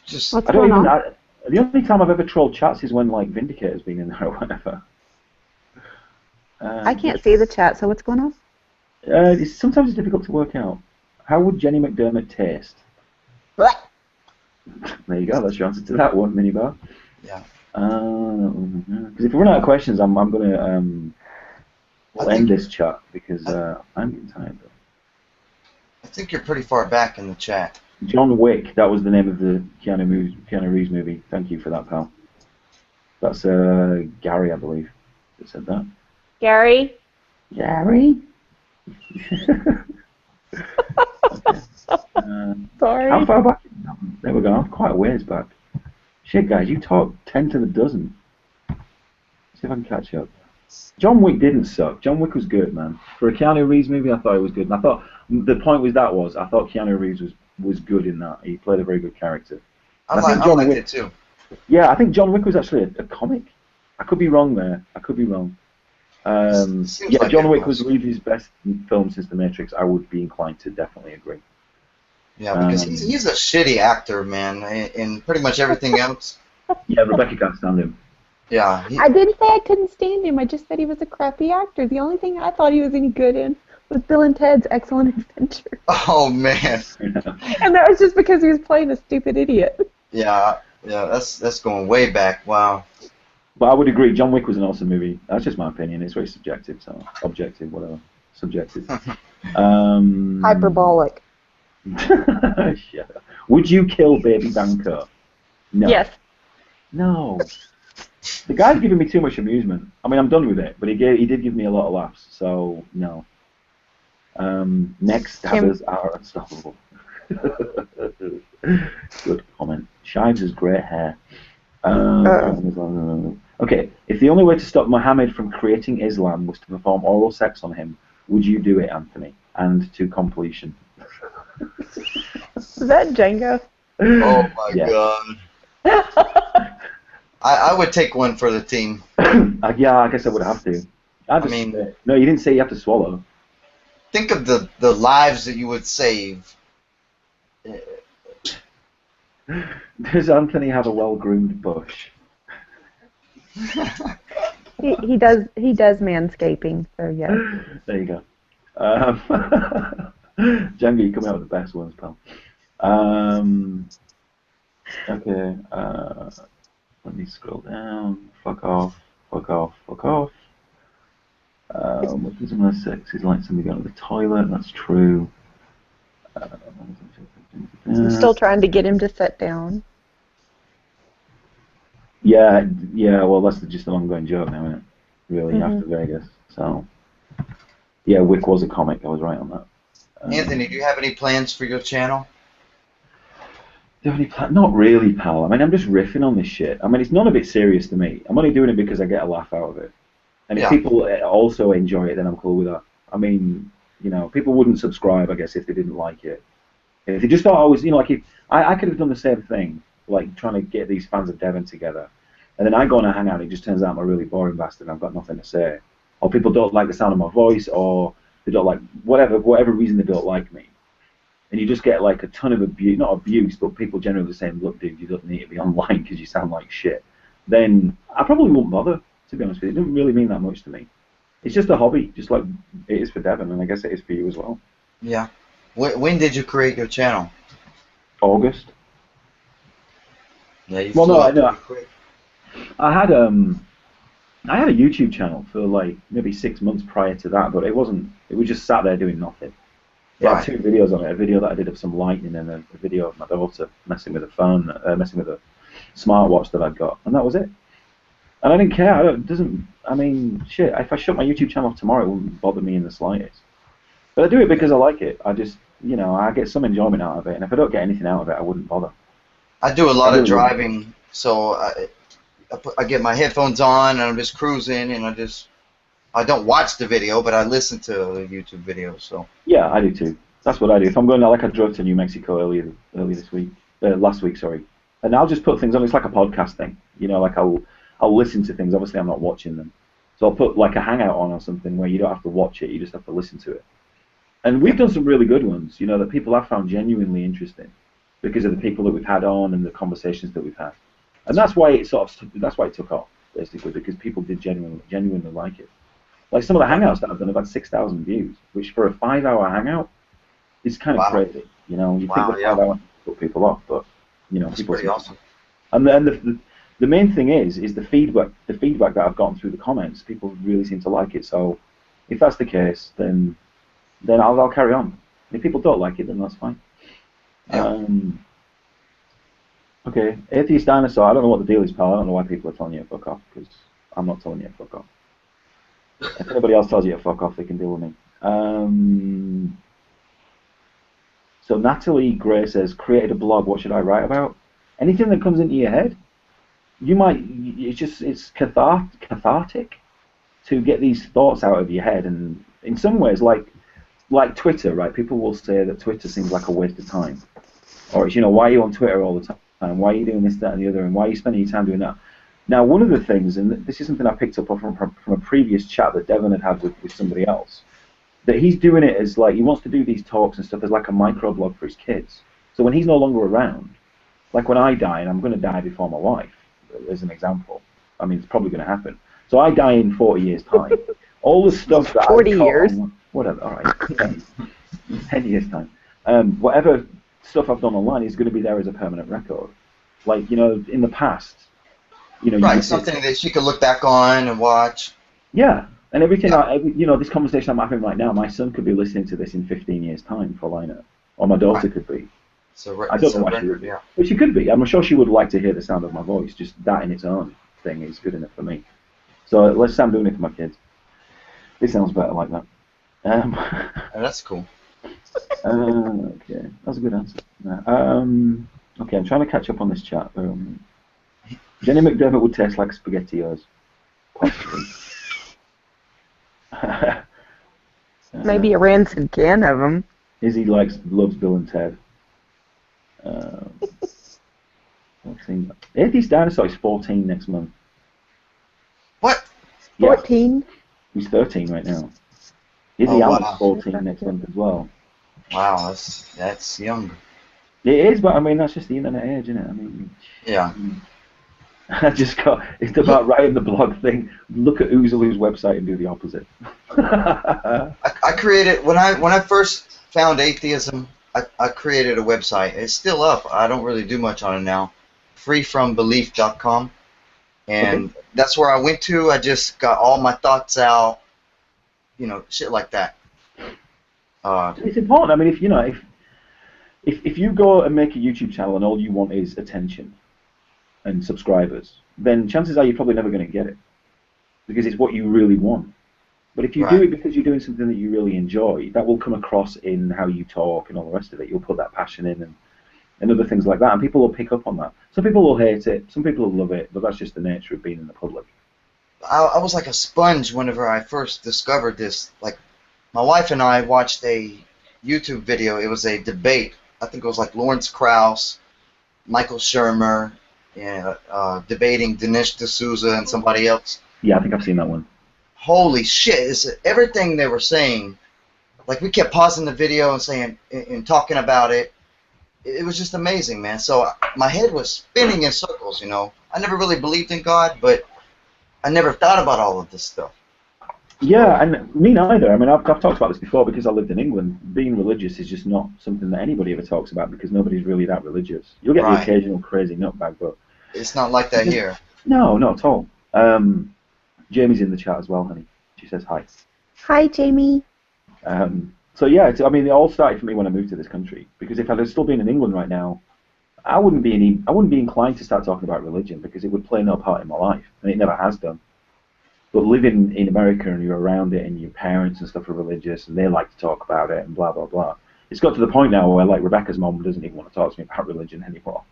Just What's I don't going even. on? The only time I've ever trolled chats is when like Vindicator's been in there or whatever. I can't see the chat, so what's going on? Sometimes it's difficult to work out. How would Jenny McDermott taste? There you go. That's your answer to that one, Minibar. Yeah. Because if we run out of questions, I'm gonna we'll end this chat because I'm getting tired though. I think you're pretty far back in the chat. John Wick. That was the name of the Keanu Reeves movie. Thank you for that, pal. That's Gary, I believe, that said that. Gary? Gary? Okay. Sorry. How far back? There we go. I'm quite a ways back. Shit, guys, you talk 10 to the dozen. See if I can catch up. John Wick didn't suck. John Wick was good, man. For a Keanu Reeves movie, I thought it was good. And I thought the point was I thought Keanu Reeves was good in that. He played a very good character. I liked it too. Yeah, I think John Wick was actually a comic. I could be wrong there. I could be wrong. Seems Yeah, like John it Wick was. was Reeves' best film since The Matrix. I would be inclined to definitely agree. Yeah, because he's a shitty actor, man, in pretty much everything else. Yeah, Rebecca can't stand him. Yeah. I didn't say I couldn't stand him. I just said he was a crappy actor. The only thing I thought he was any good in was Bill and Ted's Excellent Adventure. Oh man. And that was just because he was playing a stupid idiot. Yeah. That's going way back. Wow. But I would agree, John Wick was an awesome movie. That's just my opinion. It's very subjective, so objective, whatever. Subjective. Hyperbolic. Shut up. Would you kill Baby Banco? No. Yes. No. The guy's giving me too much amusement. I mean, I'm done with it, but he did give me a lot of laughs, so no. Next stabbers are unstoppable. Good comment. Shives has great hair. Okay, if the only way to stop Muhammad from creating Islam was to perform oral sex on him, would you do it, Anthony? And to completion. Is that Django? Oh my Yeah. god. I would take one for the team. Yeah, I guess I would have to. No, you didn't say you have to swallow. think of the lives that you would save. Does Anthony have a well-groomed bush? He does manscaping, so yes. There you go. Django, you're coming out with the best ones, pal. Okay. Let me scroll down. Fuck off. Fuck off. Fuck off. What does my sex is like somebody going to the toilet? That's true. I'm still trying to get him to sit down. Yeah. Well, that's just an ongoing joke now, isn't it? Really, after Vegas. So, yeah, Wick was a comic. I was right on that. Anthony, do you have any plans for your channel? Not really, pal. I mean, I'm just riffing on this shit. I mean, it's none of it serious to me. I'm only doing it because I get a laugh out of it. And if people also enjoy it, then I'm cool with that. I mean, you know, people wouldn't subscribe, I guess, if they didn't like it. If they just thought I was, you know, like if I could have done the same thing, like trying to get these fans of Devon together, and then I go on a hangout and it just turns out I'm a really boring bastard and I've got nothing to say. Or people don't like the sound of my voice, or they don't like whatever reason they don't like me. And you just get like a ton of abuse, not abuse, but people generally saying, look, dude, you don't need to be online because you sound like shit. Then I probably won't bother, to be honest with you. It doesn't really mean that much to me. It's just a hobby, just like it is for Devon, and I guess it is for you as well. Yeah. When did you create your channel? August. Yeah, you well, flew no, up no. pretty quick. I had a YouTube channel for like maybe 6 months prior to that, but it was just sat there doing nothing. I had 2 videos on it, a video that I did of some lightning and a video of my daughter messing with a phone, messing with a smartwatch that I'd got, and that was it. And I didn't care. I mean, shit, if I shut my YouTube channel off tomorrow, it wouldn't bother me in the slightest. But I do it because I like it. I just, you know, I get some enjoyment out of it, and if I don't get anything out of it, I wouldn't bother. I do a lot of driving, so I get my headphones on and I'm just cruising, and I don't watch the video, but I listen to the YouTube video. So yeah, I do too. That's what I do. If I'm going, like I drove to New Mexico earlier this week, last week, sorry, and I'll just put things on. It's like a podcast thing, you know. Like I'll listen to things. Obviously, I'm not watching them, so I'll put like a hangout on or something where you don't have to watch it. You just have to listen to it. And we've done some really good ones, you know, that people have found genuinely interesting because of the people that we've had on and the conversations that we've had. And that's why it took off, basically, because people did genuinely like it. Like some of the hangouts that I've done have had 6,000 views, which for a 5-hour hangout is kind of crazy. You know, you think that 5 hours put people off, but you know, that's people pretty awesome. And then the main thing is the feedback. The feedback that I've gotten through the comments, people really seem to like it. So if that's the case, then I'll carry on. If people don't like it, then that's fine. Yeah. Okay, Atheist Dinosaur, I don't know what the deal is, pal. I don't know why people are telling you to fuck off, because I'm not telling you to fuck off. If anybody else tells you to fuck off, they can deal with me. So Natalie Gray says, created a blog, what should I write about? Anything that comes into your head. You might, it's cathartic to get these thoughts out of your head, and in some ways, like Twitter, right? People will say that Twitter seems like a waste of time. Or it's, you know, why are you on Twitter all the time? Why are you doing this, that, and the other? And why are you spending your time doing that? Now, one of the things, and this is something I picked up from a previous chat that Devon had with somebody else, that he's doing it as like, he wants to do these talks and stuff as like a microblog for his kids. So when he's no longer around, like when I die, and I'm going to die before my wife, as an example, I mean, it's probably going to happen. So I die in 40 years' time. All the stuff that 40 years. Whatever, all right, 10 years' time. Whatever stuff I've done online is going to be there as a permanent record. Like, you know, in the past, you know, right, something that she could look back on and watch. Yeah, and everything, you know, this conversation I'm having right now, my son could be listening to this in 15 years' time, for all I know, or my daughter could be. So I don't know why she would be, but she could be. I'm sure she would like to hear the sound of my voice. Just that in its own thing is good enough for me. So let's say I'm doing it for my kids. This sounds better like that. Oh, that's cool. Okay, that's a good answer. Okay, I'm trying to catch up on this chat. Jenny McDermott would taste like SpaghettiOs. Possibly. Maybe a rancid can of them. Izzy loves Bill and Ted. Atheist Dinosaur is 14 next month. What? Yeah. 14? He's 13 right now. Izzy Oh Allen's wow, 14 next month as well. wow, that's young. It is, but I mean that's just the internet age, isn't it? I mean, Yeah. I just got it's about writing the blog thing. Look at Oozaloo's website and do the opposite. I created when I first found atheism. I created a website. It's still up. I don't really do much on it now. Freefrombelief.com, Okay. and that's where I went to. I just got all my thoughts out, shit like that. Uh, It's important. I mean, if you know, if you go and make a YouTube channel and all you want is attention and subscribers, then chances are you're probably never going to get it because it's what you really want. But if you do right. it because you're doing something that you really enjoy, that will come across in how you talk and all the rest of it. You'll put that passion in and other things like that, and people will pick up on that. Some people will hate it, some people will love it, but that's just the nature of being in the public. I was like a sponge whenever I first discovered this. Like, my wife and I watched a YouTube video. It was a debate. I think it was like Lawrence Krauss, Michael Shermer, and debating Dinesh D'Souza and somebody else. Yeah, I think I've seen that one. Holy shit! Everything they were saying. Like, we kept pausing the video and saying and talking about it. It was just amazing, man. So my head was spinning in circles. I never really believed in God, but I never thought about all of this stuff. Yeah, and me neither. I mean, I've talked about this before because I lived in England. Being religious is just not something that anybody ever talks about because nobody's really that religious. You'll get the Right. occasional crazy nutbag, but It's not like that here. no, not at all. Jamie's in the chat as well, honey. She says hi. Hi, Jamie. So yeah, I mean, it all started for me when I moved to this country because if I'd still been in England right now, I wouldn't be inclined to start talking about religion because it would play no part in my life, and it never has done. But living in America and you're around it and your parents and stuff are religious and they like to talk about it and blah, blah, blah. It's got to the point now where, like, Rebecca's mom doesn't even want to talk to me about religion anymore.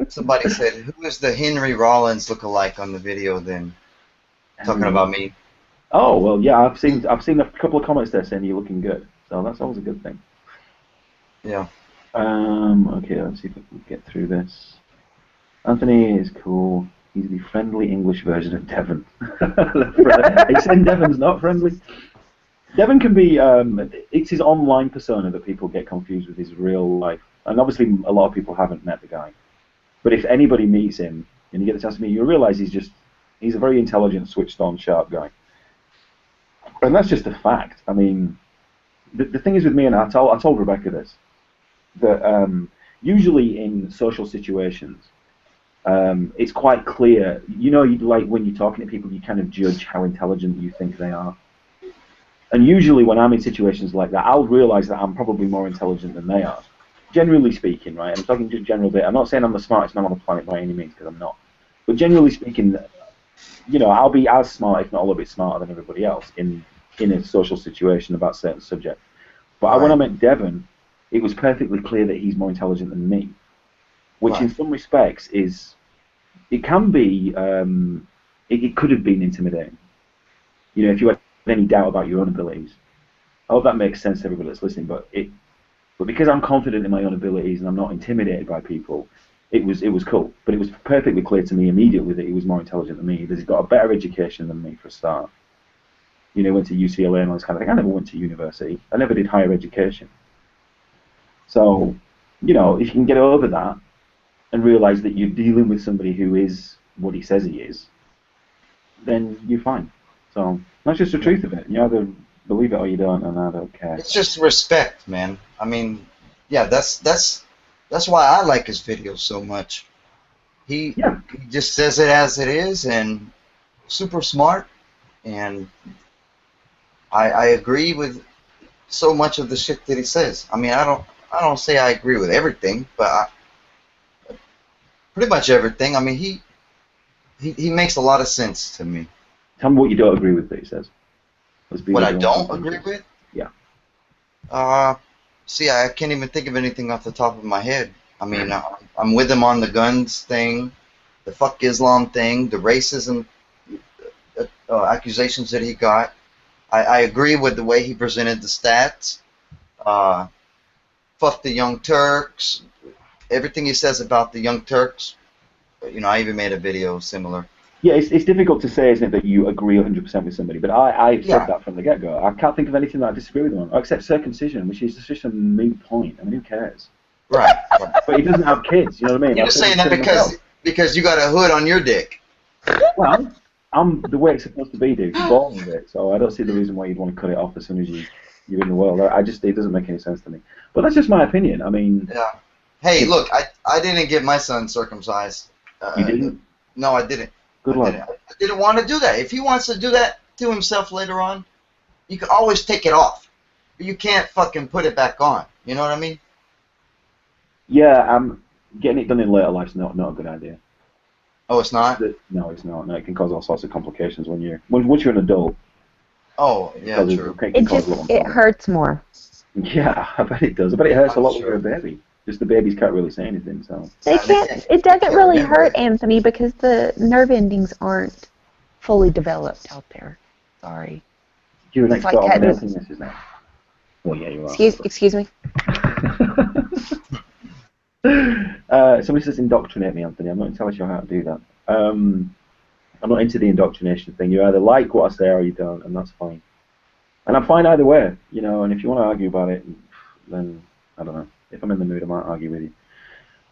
Somebody said, "Who is the Henry Rollins look-alike on the video?" Then talking about me. Oh, well, yeah, I've seen a couple of comments there saying you're looking good. So that's always a good thing. Yeah. Okay, let's see if we can get through this. Anthony is cool. He's the friendly English version of Devon. Are you saying Devon's not friendly? Devon can be, it's his online persona that people get confused with his real life. And obviously a lot of people haven't met the guy. But if anybody meets him and you get the chance to meet him, you'll realise he's a very intelligent, switched on, sharp guy. And that's just a fact. I mean, the thing is with me, and I told Rebecca this, that usually in social situations, it's quite clear. Like when you're talking to people, you kind of judge how intelligent you think they are. And usually when I'm in situations like that, I'll realise that I'm probably more intelligent than they are. Generally speaking, right? I'm talking just general bit. I'm not saying I'm the smartest man on the planet by any means, because I'm not. But generally speaking, I'll be as smart, if not a little bit smarter than everybody else in a social situation about certain subjects. But when I Right. met Devon, it was perfectly clear that he's more intelligent than me, which in Right. some respects it can be, it could have been intimidating. If you had any doubt about your own abilities. I hope that makes sense to everybody that's listening, but because I'm confident in my own abilities and I'm not intimidated by people, it was cool. But it was perfectly clear to me immediately that he was more intelligent than me, because he's got a better education than me for a start. Went to UCLA and all this kind of thing. I never went to university. I never did higher education. So, if you can get over that and realise that you're dealing with somebody who is what he says he is, then you're fine. So that's just the truth of it. You either believe it or you don't, and I don't care. It's just respect, man. I mean, yeah, that's why I like his videos so much. He Yeah. he just says it as it is, and super smart, and I agree with so much of the shit that he says. I mean, I don't say I agree with everything, but pretty much everything. I mean, he makes a lot of sense to me. Tell me what you don't agree with that he says. What I don't agree with? Yeah. See, I can't even think of anything off the top of my head. I mean, I'm with him on the guns thing, the fuck Islam thing, the racism accusations that he got. I agree with the way he presented the stats. Fuck the Young Turks. Everything he says about the Young Turks. I even made a video similar. Yeah, it's difficult to say, isn't it, that you agree 100% with somebody, but I've said Yeah. that from the get-go. I can't think of anything that I disagree with him on, except circumcision, which is just a moot point. I mean, who cares? Right. But he doesn't have kids, you know what I mean? You're I've just said saying this that to him myself. because you got a hood on your dick. Well, I'm the way it's supposed to be, dude. You're born with it, so I don't see the reason why you'd want to cut it off as soon as you're in the world. It doesn't make any sense to me. But that's just my opinion. I mean, Yeah. Hey, look, I didn't get my son circumcised. you didn't? No, I didn't. Good I luck. didn't. I didn't want to do that. If he wants to do that to himself later on, you can always take it off. But you can't fucking put it back on. You know what I mean? Yeah, getting it done in later life's not a good idea. Oh, it's not? No, it's not. No, it can cause all sorts of complications once you're an adult. Oh, yeah, true. It hurts more. Yeah, I bet it does. I bet it hurts a lot when Sure. you're a baby. Just the babies can't really say anything, so. They can't. It doesn't really hurt, Anthony, because the nerve endings aren't fully developed out there. Sorry. You're an It's like expert on cutting- male penises now. Well, yeah, you are. Excuse me. Somebody says indoctrinate me, Anthony. I'm not entirely sure how to do that. I'm not into the indoctrination thing. You either like what I say or you don't, and that's fine. And I'm fine either way, you know. And if you want to argue about it, then I don't know. If I'm in the mood, I might argue with you.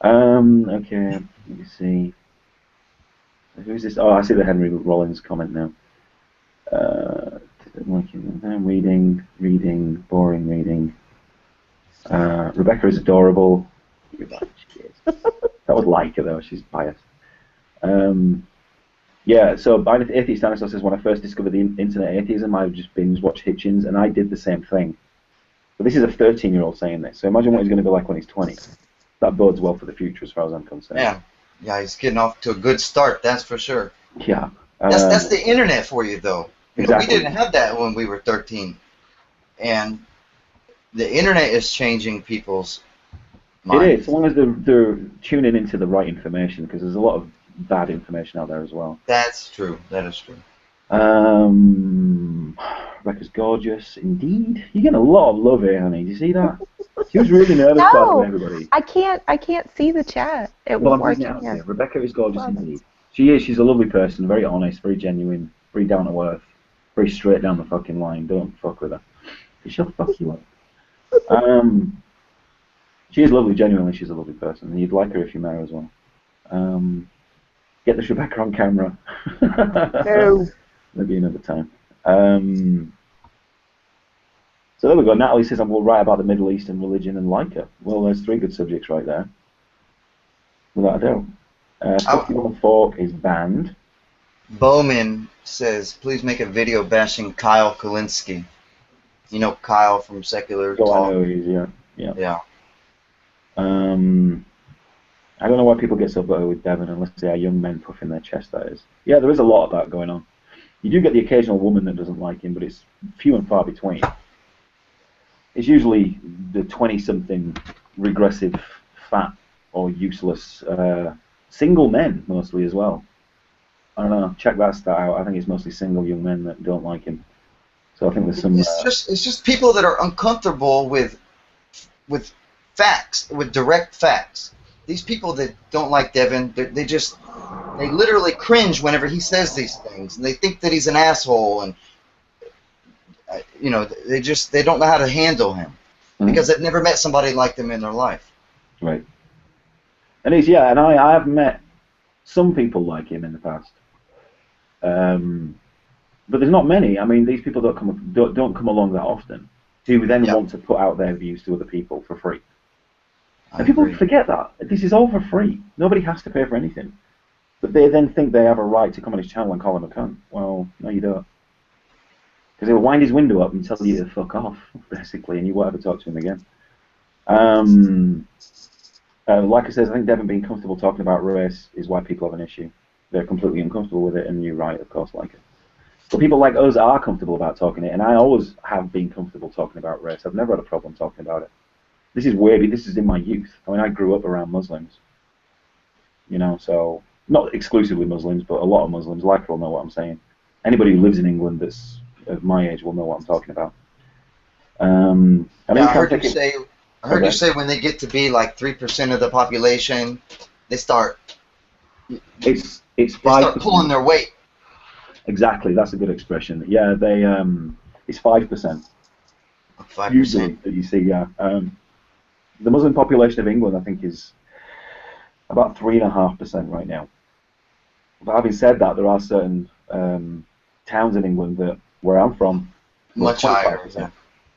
Okay. Let me see. Who's this? Oh, I see the Henry Rollins comment now. Reading, boring reading. Rebecca is adorable. She is. That was like her though. She's biased. Yeah. So Atheist Dinosaur says, when I first discovered the internet atheism, I would just binge watch Hitchens, and I did the same thing. But this is a 13-year-old saying this. So imagine what he's going to be like when he's 20. That bodes well for the future, as far as I'm concerned. Yeah, he's getting off to a good start. That's for sure. Yeah. That's the internet for you, though. Exactly. We didn't have that when we were 13, and the internet is changing people's minds. It is, as long as they're tuning into the right information, because there's a lot of bad information out there as well. That's true. That is true. Rebecca's gorgeous, indeed. You're getting a lot of love here, honey. Do you see that? She was really nervous about everybody. I can't see the chat. It Well, was I'm working here. Rebecca is gorgeous indeed. She is. She's a lovely person, very honest, very genuine, very down to earth, very straight down the fucking line. Don't fuck with her. She'll fuck you up. She is lovely, genuinely. She's a lovely person, and you'd like her if you met her as well. Get this Rebecca on camera. No. Maybe another time. So there we go. Natalie says, I will write about the Middle East and religion and like her. Well, there's 3 good subjects right there. Without a doubt. Cooking on the Fork is banned. Bowman says, please make a video bashing Kyle Kulinski. You know Kyle from Secular Oh, Talk? I know he's, yeah. Yeah. I don't know why people get so buttered with Devon unless they are young men puffing their chest, that is. Yeah, there is a lot of that going on. You do get the occasional woman that doesn't like him, but it's few and far between. It's usually the 20-something regressive, fat, or useless single men, mostly, as well. I don't know, check that stat out. I think it's mostly single young men that don't like him. So I think there's some... It's just people that are uncomfortable with facts, with direct facts. These people that don't like Devin, they literally cringe whenever he says these things, and they think that he's an asshole, and they don't know how to handle him because they've never met somebody like them in their life. Right. And I have met some people like him in the past, but there's not many. I mean, these people don't come along that often, who then want to put out their views to other people for free. And people forget that. This is all for free. Nobody has to pay for anything. But they then think they have a right to come on his channel and call him a cunt. Well, no, you don't. Because he'll wind his window up and tell you to fuck off, basically, and you won't ever talk to him again. Like I said, I think Devin being comfortable talking about race is why people have an issue. They're completely uncomfortable with it, and you're right, of course, like it. But people like us are comfortable about talking it, and I always have been comfortable talking about race. I've never had a problem talking about it. This is weird. This is in my youth. I mean, I grew up around Muslims. You know, so not exclusively Muslims, but a lot of Muslims. Like will know what I'm saying. Anybody who lives in England that's of my age will know what I'm talking about. I heard you say when they get to be like 3% of the population, they start. It's It's They start 5%. pulling their weight. Exactly, that's a good expression. Yeah, they it's 5%. 5%. Usually that you see. Yeah, the Muslim population of England, I think, is about 3.5% right now. But having said that, there are certain towns in England that where I'm from, Much higher. 25%. Yeah.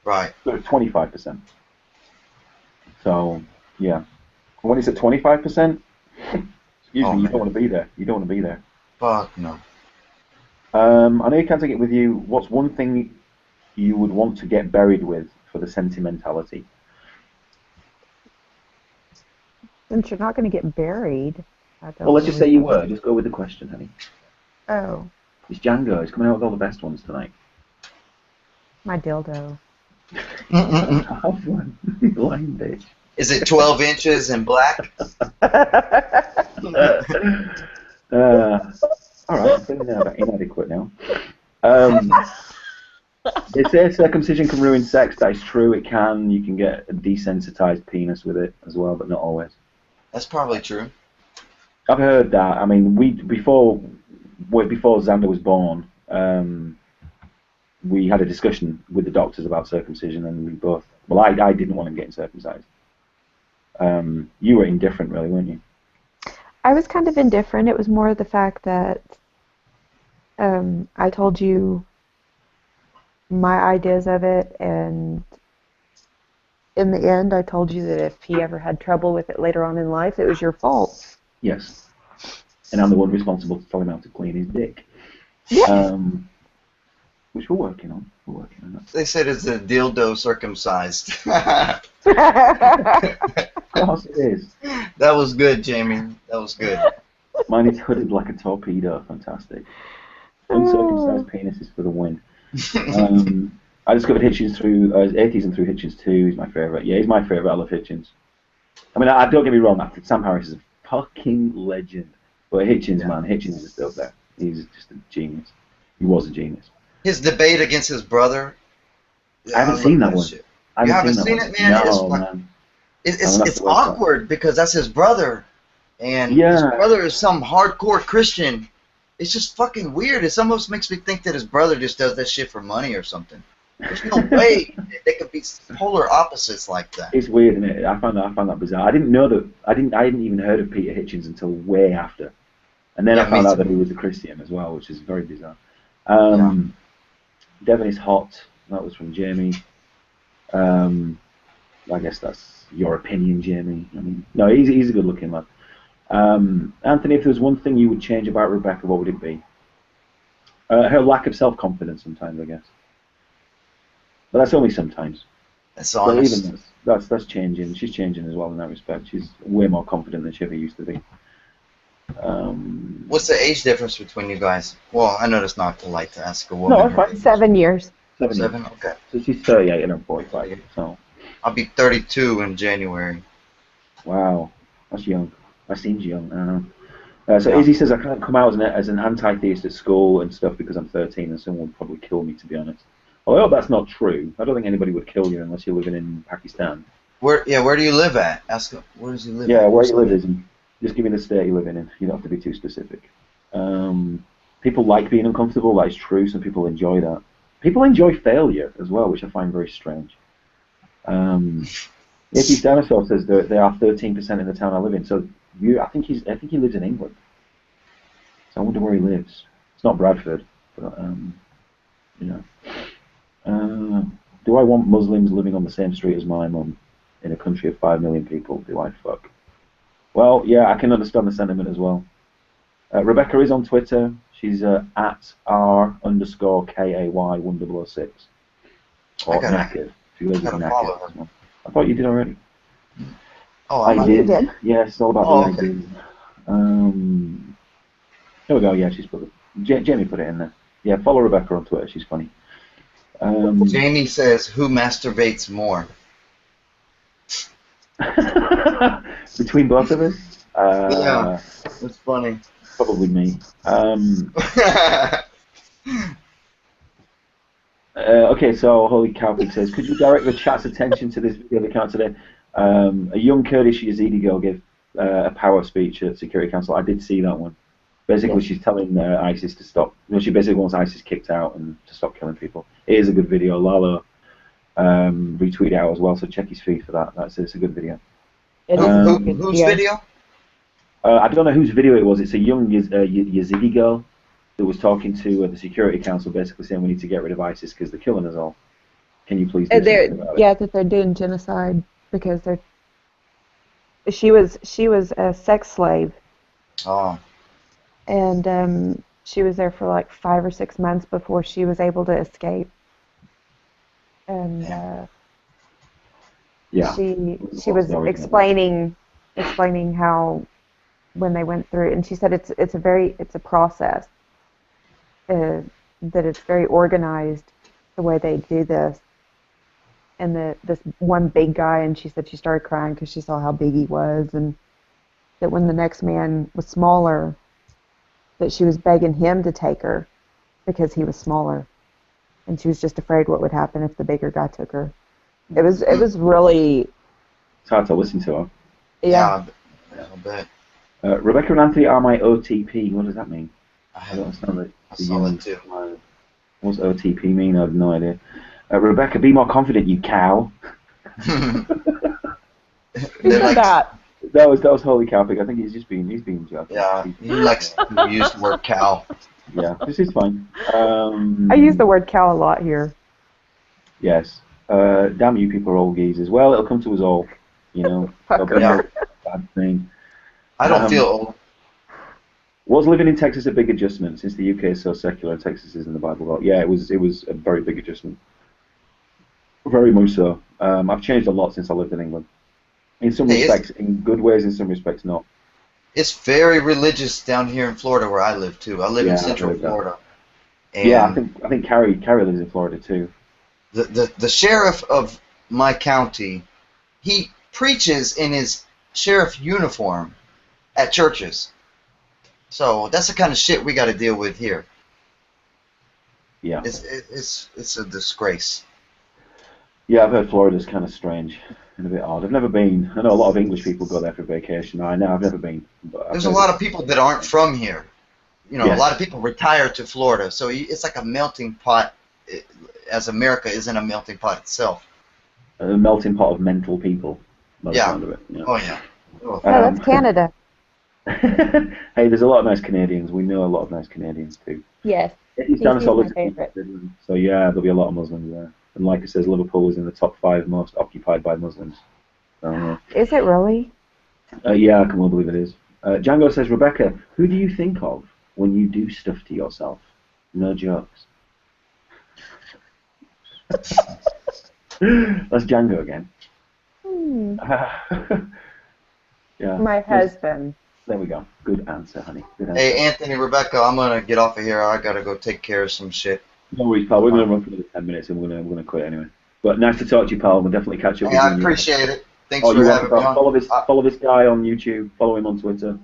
Right. 25%. So yeah, when it's at 25%, excuse me, you man. don't want to be there. You don't want to be there. Fuck no. I know you can't take it with you. What's one thing you would want to get buried with for the sentimentality? Since you're not going to get buried, I don't Well, let's just really say you know. were. Just go with the question, honey. Oh, It's Django. He's coming out with all the best ones tonight. my dildo. Have one. Lying bitch. Is it 12 inches and black? All right, I'm feeling inadequate now. They say circumcision can ruin sex. That is true. It can. You can get a desensitized penis with it as well, but not always. That's probably true. I've heard that. I mean, before Xander was born, we had a discussion with the doctors about circumcision, and we both. Well, I didn't want him getting circumcised. You were indifferent, really, weren't you? I was kind of indifferent. It was more the fact that I told you my ideas of it, and in the end, I told you that if he ever had trouble with it later on in life, it was your fault. Yes. And I'm the one responsible to tell him how to clean his dick. Yeah. Which we're working on. That. They said it's a dildo circumcised. Of course it is. That was good, Jamie. That was good. Mine is hooded like a torpedo. Fantastic. Uncircumcised penis is for the win. I discovered Hitchens through Atheism through Hitchens too. He's my favourite. Yeah, he's my favourite. I love Hitchens. I mean, don't get me wrong. Sam Harris is a fucking legend. But Hitchens, man, Hitchens is still there. He's just a genius. He was a genius. His debate against his brother. I haven't seen that one. Shit. You haven't seen it, man? No, man. It's awkward because that's his brother, and his brother is some hardcore Christian. It's just fucking weird. It almost makes me think that his brother just does that shit for money or something. There's no way they could be polar opposites like that. It's weird, isn't it? I found that bizarre. I didn't know that. I hadn't even heard of Peter Hitchens until way after, and then I found out that he was a Christian as well, which is very bizarre. Devon is hot. That was from Jamie. I guess that's your opinion, Jamie. I mean, no, he's a good-looking lad. Anthony, if there was one thing you would change about Rebecca, what would it be? Her lack of self-confidence sometimes, I guess. But that's only sometimes. That's honest. But even that's changing. She's changing as well in that respect. She's way more confident than she ever used to be. What's the age difference between you guys? Well, I know that's not polite to ask a woman. No, it's fine. 7 years. 7 years. Okay. So she's 38 and I'm 45. So. I'll be 32 in January. Wow, that's young. That seems young. I don't know. So Izzy says I can't come out as an anti-theist at school and stuff because I'm 13 and someone would probably kill me, to be honest. Well, I hope that's not true. I don't think anybody would kill you unless you're living in Pakistan. Where do you live at? Ask him. Where does he live? Yeah, where you live, Izzy. Just give me the state you're living in. You don't have to be too specific. People like being uncomfortable. That is true. Some people enjoy that. People enjoy failure as well, which I find very strange. Icky Dinosaur says that there are 13% in the town I live in. So I think he lives in England. So I wonder where he lives. It's not Bradford, but do I want Muslims living on the same street as my mum in a country of 5 million people? Do I fuck? Well, yeah, I can understand the sentiment as well. Rebecca is on Twitter. She's at R_KAY1006. Or Naked. She lives in Naked. I thought you did already. Oh, I did. You did? Yeah, it's all about the ideas. There we go. Yeah, she's put it. Jamie put it in there. Yeah, follow Rebecca on Twitter. She's funny. Jamie says, "Who masturbates more?" Between both of us? Yeah, that's funny. Probably me. Okay, so Holy Cowpig says, could you direct the chat's attention to this video account today? A young Kurdish Yazidi girl gave a power speech at Security Council. I did see that one. Basically, Yes. she's telling ISIS to stop. She basically wants ISIS kicked out and to stop killing people. It is a good video. Lalo retweeted it out as well, so check his feed for that. It's a good video. It Who, is a who, good whose video. video? I don't know whose video it was. It's a young Yazidi girl that was talking to the Security Council, basically saying we need to get rid of ISIS because they're killing us all. Can you please do something about it? Yeah, that they're doing genocide because they're. She was a sex slave, Oh, and she was there for like 5 or 6 months before she was able to escape. And Yeah. she was explaining how when they went through, and she said it's a process, that it's very organized the way they do this. And this one big guy, and she said she started crying because she saw how big he was, and that when the next man was smaller, that she was begging him to take her because he was smaller, and she was just afraid what would happen if the bigger guy took her. It was really, It's hard to listen to her. yeah. I bet. Rebecca and Anthony are my OTP. What does that mean? I I don't understand I saw it too. What's OTP mean? I have no idea. Rebecca, be more confident, you cow. Who They're said like, that? That was Holy Cow Pig. I think he's being joking. yeah, he likes to use the word cow. Yeah, this is fine. I use the word cow a lot here. Yes. Damn you people are all geezers. Well, it'll come to us all. You know. There'll be no bad thing. I don't feel old. Was living in Texas a big adjustment since the UK is so secular and Texas is in the Bible Belt? Yeah, it was a very big adjustment. Very much so. I've changed a lot since I lived in England. In some respects, in good ways, in some respects, not. It's very religious down here in Florida where I live too. I live in Central Florida. And yeah, I think Carrie lives in Florida too. The sheriff of my county, he preaches in his sheriff uniform at churches. So that's the kind of shit we got to deal with here. Yeah. It's a disgrace. Yeah, I've heard Florida's kind of strange and a bit odd. I've never been. I know a lot of English people go there for vacation. I know I've never been. But There's a lot of people that aren't from here. You know, Yes. a lot of people retire to Florida, so it's like a melting pot. As America isn't a melting pot itself. A melting pot of mental people. By the sound of it. Yeah. Oh yeah. Oh. That's Canada. Hey, there's a lot of nice Canadians. We know a lot of nice Canadians too. Yes. It's BC's my favorite. So yeah, there'll be a lot of Muslims there. And like it says, Liverpool is in the top 5 most occupied by Muslims. So, Is it really? yeah, I can well believe it is. Django says, Rebecca, who do you think of when you do stuff to yourself? No jokes. That's Django again. Yeah. My husband. There we go. Good answer, honey. Good answer. Hey, Anthony, Rebecca, I'm gonna get off of here. I gotta go take care of some shit. No worries, pal. We're going to run for another 10 minutes and we're going to quit anyway. But nice to talk to you, pal. We'll definitely catch up with Hey, you. I appreciate it. Thanks for you're having me welcome. on. Follow this guy on YouTube. Follow him on Twitter.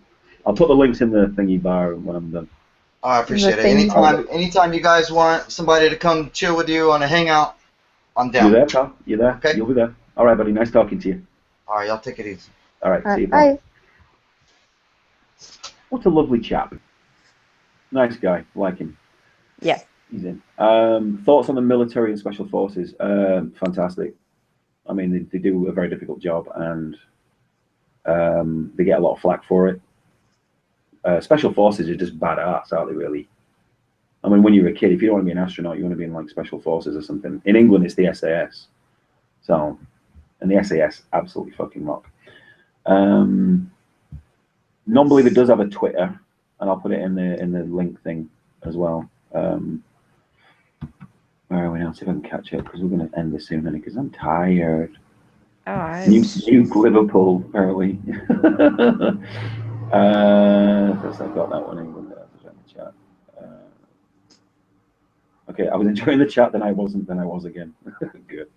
I'll put the links in the thingy bar when I'm done. Oh, I appreciate it. Thing. Anytime you guys want somebody to come chill with you on a hangout, I'm down. You there, pal? You there? Okay. You'll be there. All right, buddy. Nice talking to you. All right, y'all take it easy. All right. See you, pal. Bye. What a lovely chap. Nice guy. Like him. Yes. He's in. Thoughts on the military and special forces? Fantastic. I mean, they do a very difficult job, and they get a lot of flack for it. Special forces are just badass, aren't they? Really. I mean, when you're a kid, if you don't want to be an astronaut, you want to be in like special forces or something. In England, it's the SAS. So, and the SAS absolutely fucking rock. Non-believer does have a Twitter, and I'll put it in the link thing as well. Where are we now? See if I can catch up, because we're going to end this soon, because I'm tired. Oh, Nuke Liverpool, apparently. First I've got that one in the chat. Okay, I was enjoying the chat, then I wasn't, then I was again. Good.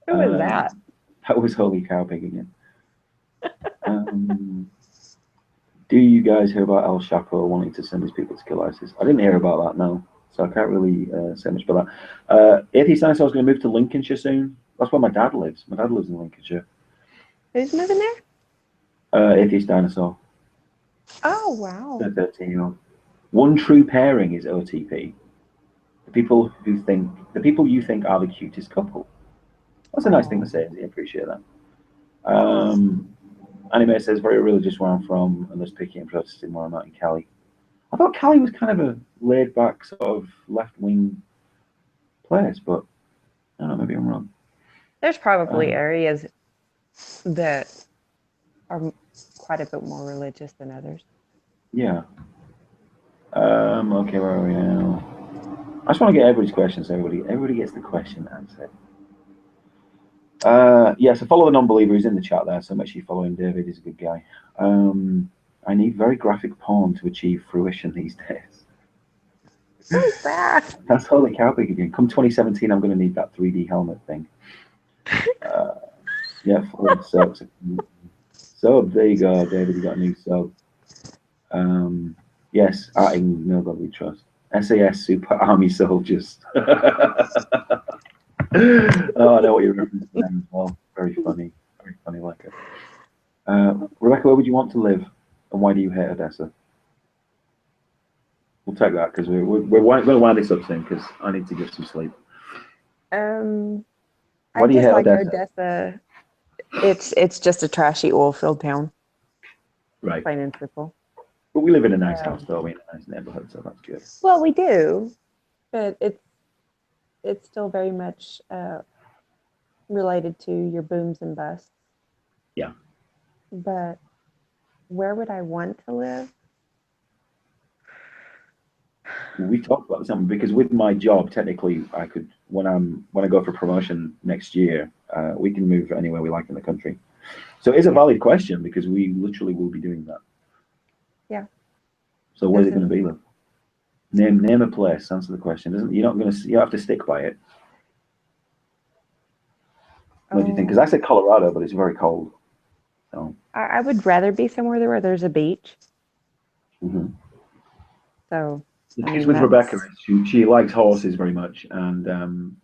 Who was that? That was Holy Cow Pig again. Do you guys hear about El Chapo wanting to send his people to kill ISIS? I didn't hear about that, no. So I can't really say much about that. Atheist Dinosaur is going to move to Lincolnshire soon. That's where my dad lives. My dad lives in Lincolnshire. Who's moving there? Atheist Dinosaur. Oh, wow. The 13-year-old. One true pairing is OTP. The people you think are the cutest couple. That's a nice thing to say. I appreciate that. Anime says very religious where I'm from, and there's picky and protesting where I'm at in Cali. I thought Cali was kind of a laid-back sort of left-wing place, but I don't know, maybe I'm wrong. There's probably areas that are quite a bit more religious than others. Yeah. Okay, where are we now? I just want to get everybody's questions. Everybody gets the question answered. Yeah, so follow the non-believer. He's in the chat there, so make sure you follow him. David, he's a good guy. I need very graphic porn to achieve fruition these days. Who's that? That's holy cow big again. Come 2017, I'm going to need that 3D helmet thing. Yeah, subs. So there you go, David. You got a new sub. Yes, adding no God we trust. SAS Super Army Soldiers. Oh, I know what you're referencing there as well. Very funny like it. Rebecca, where would you want to live, and why do you hate Odessa? We'll take that because we're going to wind this up soon because I need to get some sleep. Why do you hate Odessa? It's just a trashy oil-filled town. Right. Plain and simple. But we live in a nice house, though. We in a nice neighborhood, so that's good. Well, we do, but it's still very much related to your booms and busts. Yeah. But where would I want to live? We talked about something because with my job, technically, I could when I go for promotion next year, we can move anywhere we like in the country. So it's a valid question because we literally will be doing that. Yeah. So where's it going to be? Then? Name a place. Answer the question. You don't have to stick by it. What do you think? Because I said Colorado, but it's very cold. So I would rather be somewhere where there's a beach. Mm-hmm. So the case with Rebecca is she likes horses very much, and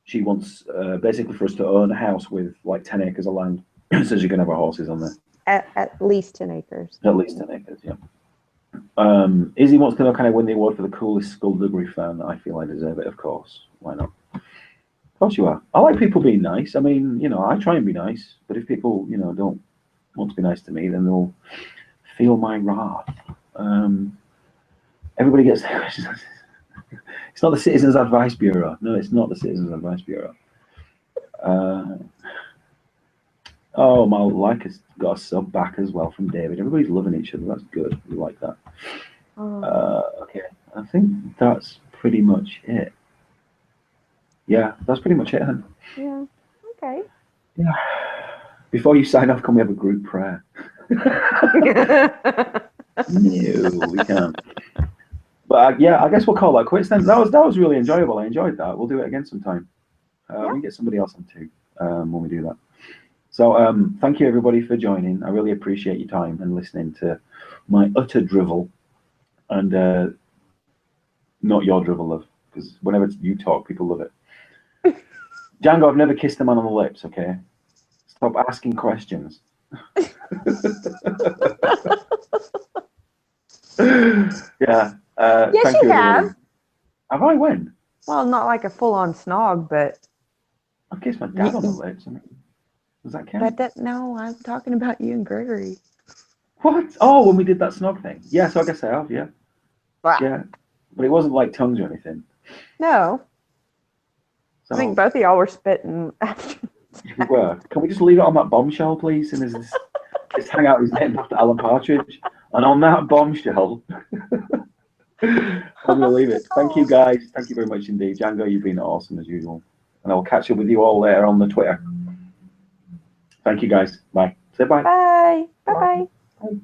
she wants basically for us to own a house with like 10 acres of land, so she can have her horses on there. At least 10 acres. At least 10 acres, yeah. Izzy wants to know, can I win the award for the coolest skullduggery fan? I feel I deserve it, of course. Why not? Of course you are. I like people being nice. I mean, I try and be nice, but if people, don't want to be nice to me, then they'll feel my wrath. Everybody gets their questions. It's not the Citizens Advice Bureau. No, it's not the Citizens Advice Bureau. Oh, my like has got a sub back as well from David. Everybody's loving each other. That's good. We like that. Okay, I think that's pretty much it. Yeah, that's pretty much it, hun. Yeah. Okay. Yeah. Before you sign off, can we have a group prayer? No, we can't. But yeah, I guess we'll call that quits then. That was really enjoyable. I enjoyed that. We'll do it again sometime. We get somebody else on too when we do that. So thank you everybody for joining. I really appreciate your time and listening to my utter drivel and not your drivel, love, because whenever you talk, people love it. Django, I've never kissed a man on the lips, okay? Stop asking questions. Yeah. Yes, thank you have. Everybody. Have I when? Well, not like a full-on snog, but I kissed my dad on the lips. I mean, does that count? No, I'm talking about you and Gregory. What? Oh, when we did that snog thing. Yeah, so I guess I have, yeah. Wow. Yeah. But it wasn't like tongues or anything. No. So, I think both of y'all were spitting after. We were. Can we just leave it on that bombshell, please? And this hangout is named after Alan Partridge. And on that bombshell, I'm going to leave it. Thank you, guys. Thank you very much indeed. Django, you've been awesome as usual. And I'll catch up with you all later on the Twitter. Thank you, guys. Bye. Say bye. Bye. Bye-bye. Bye.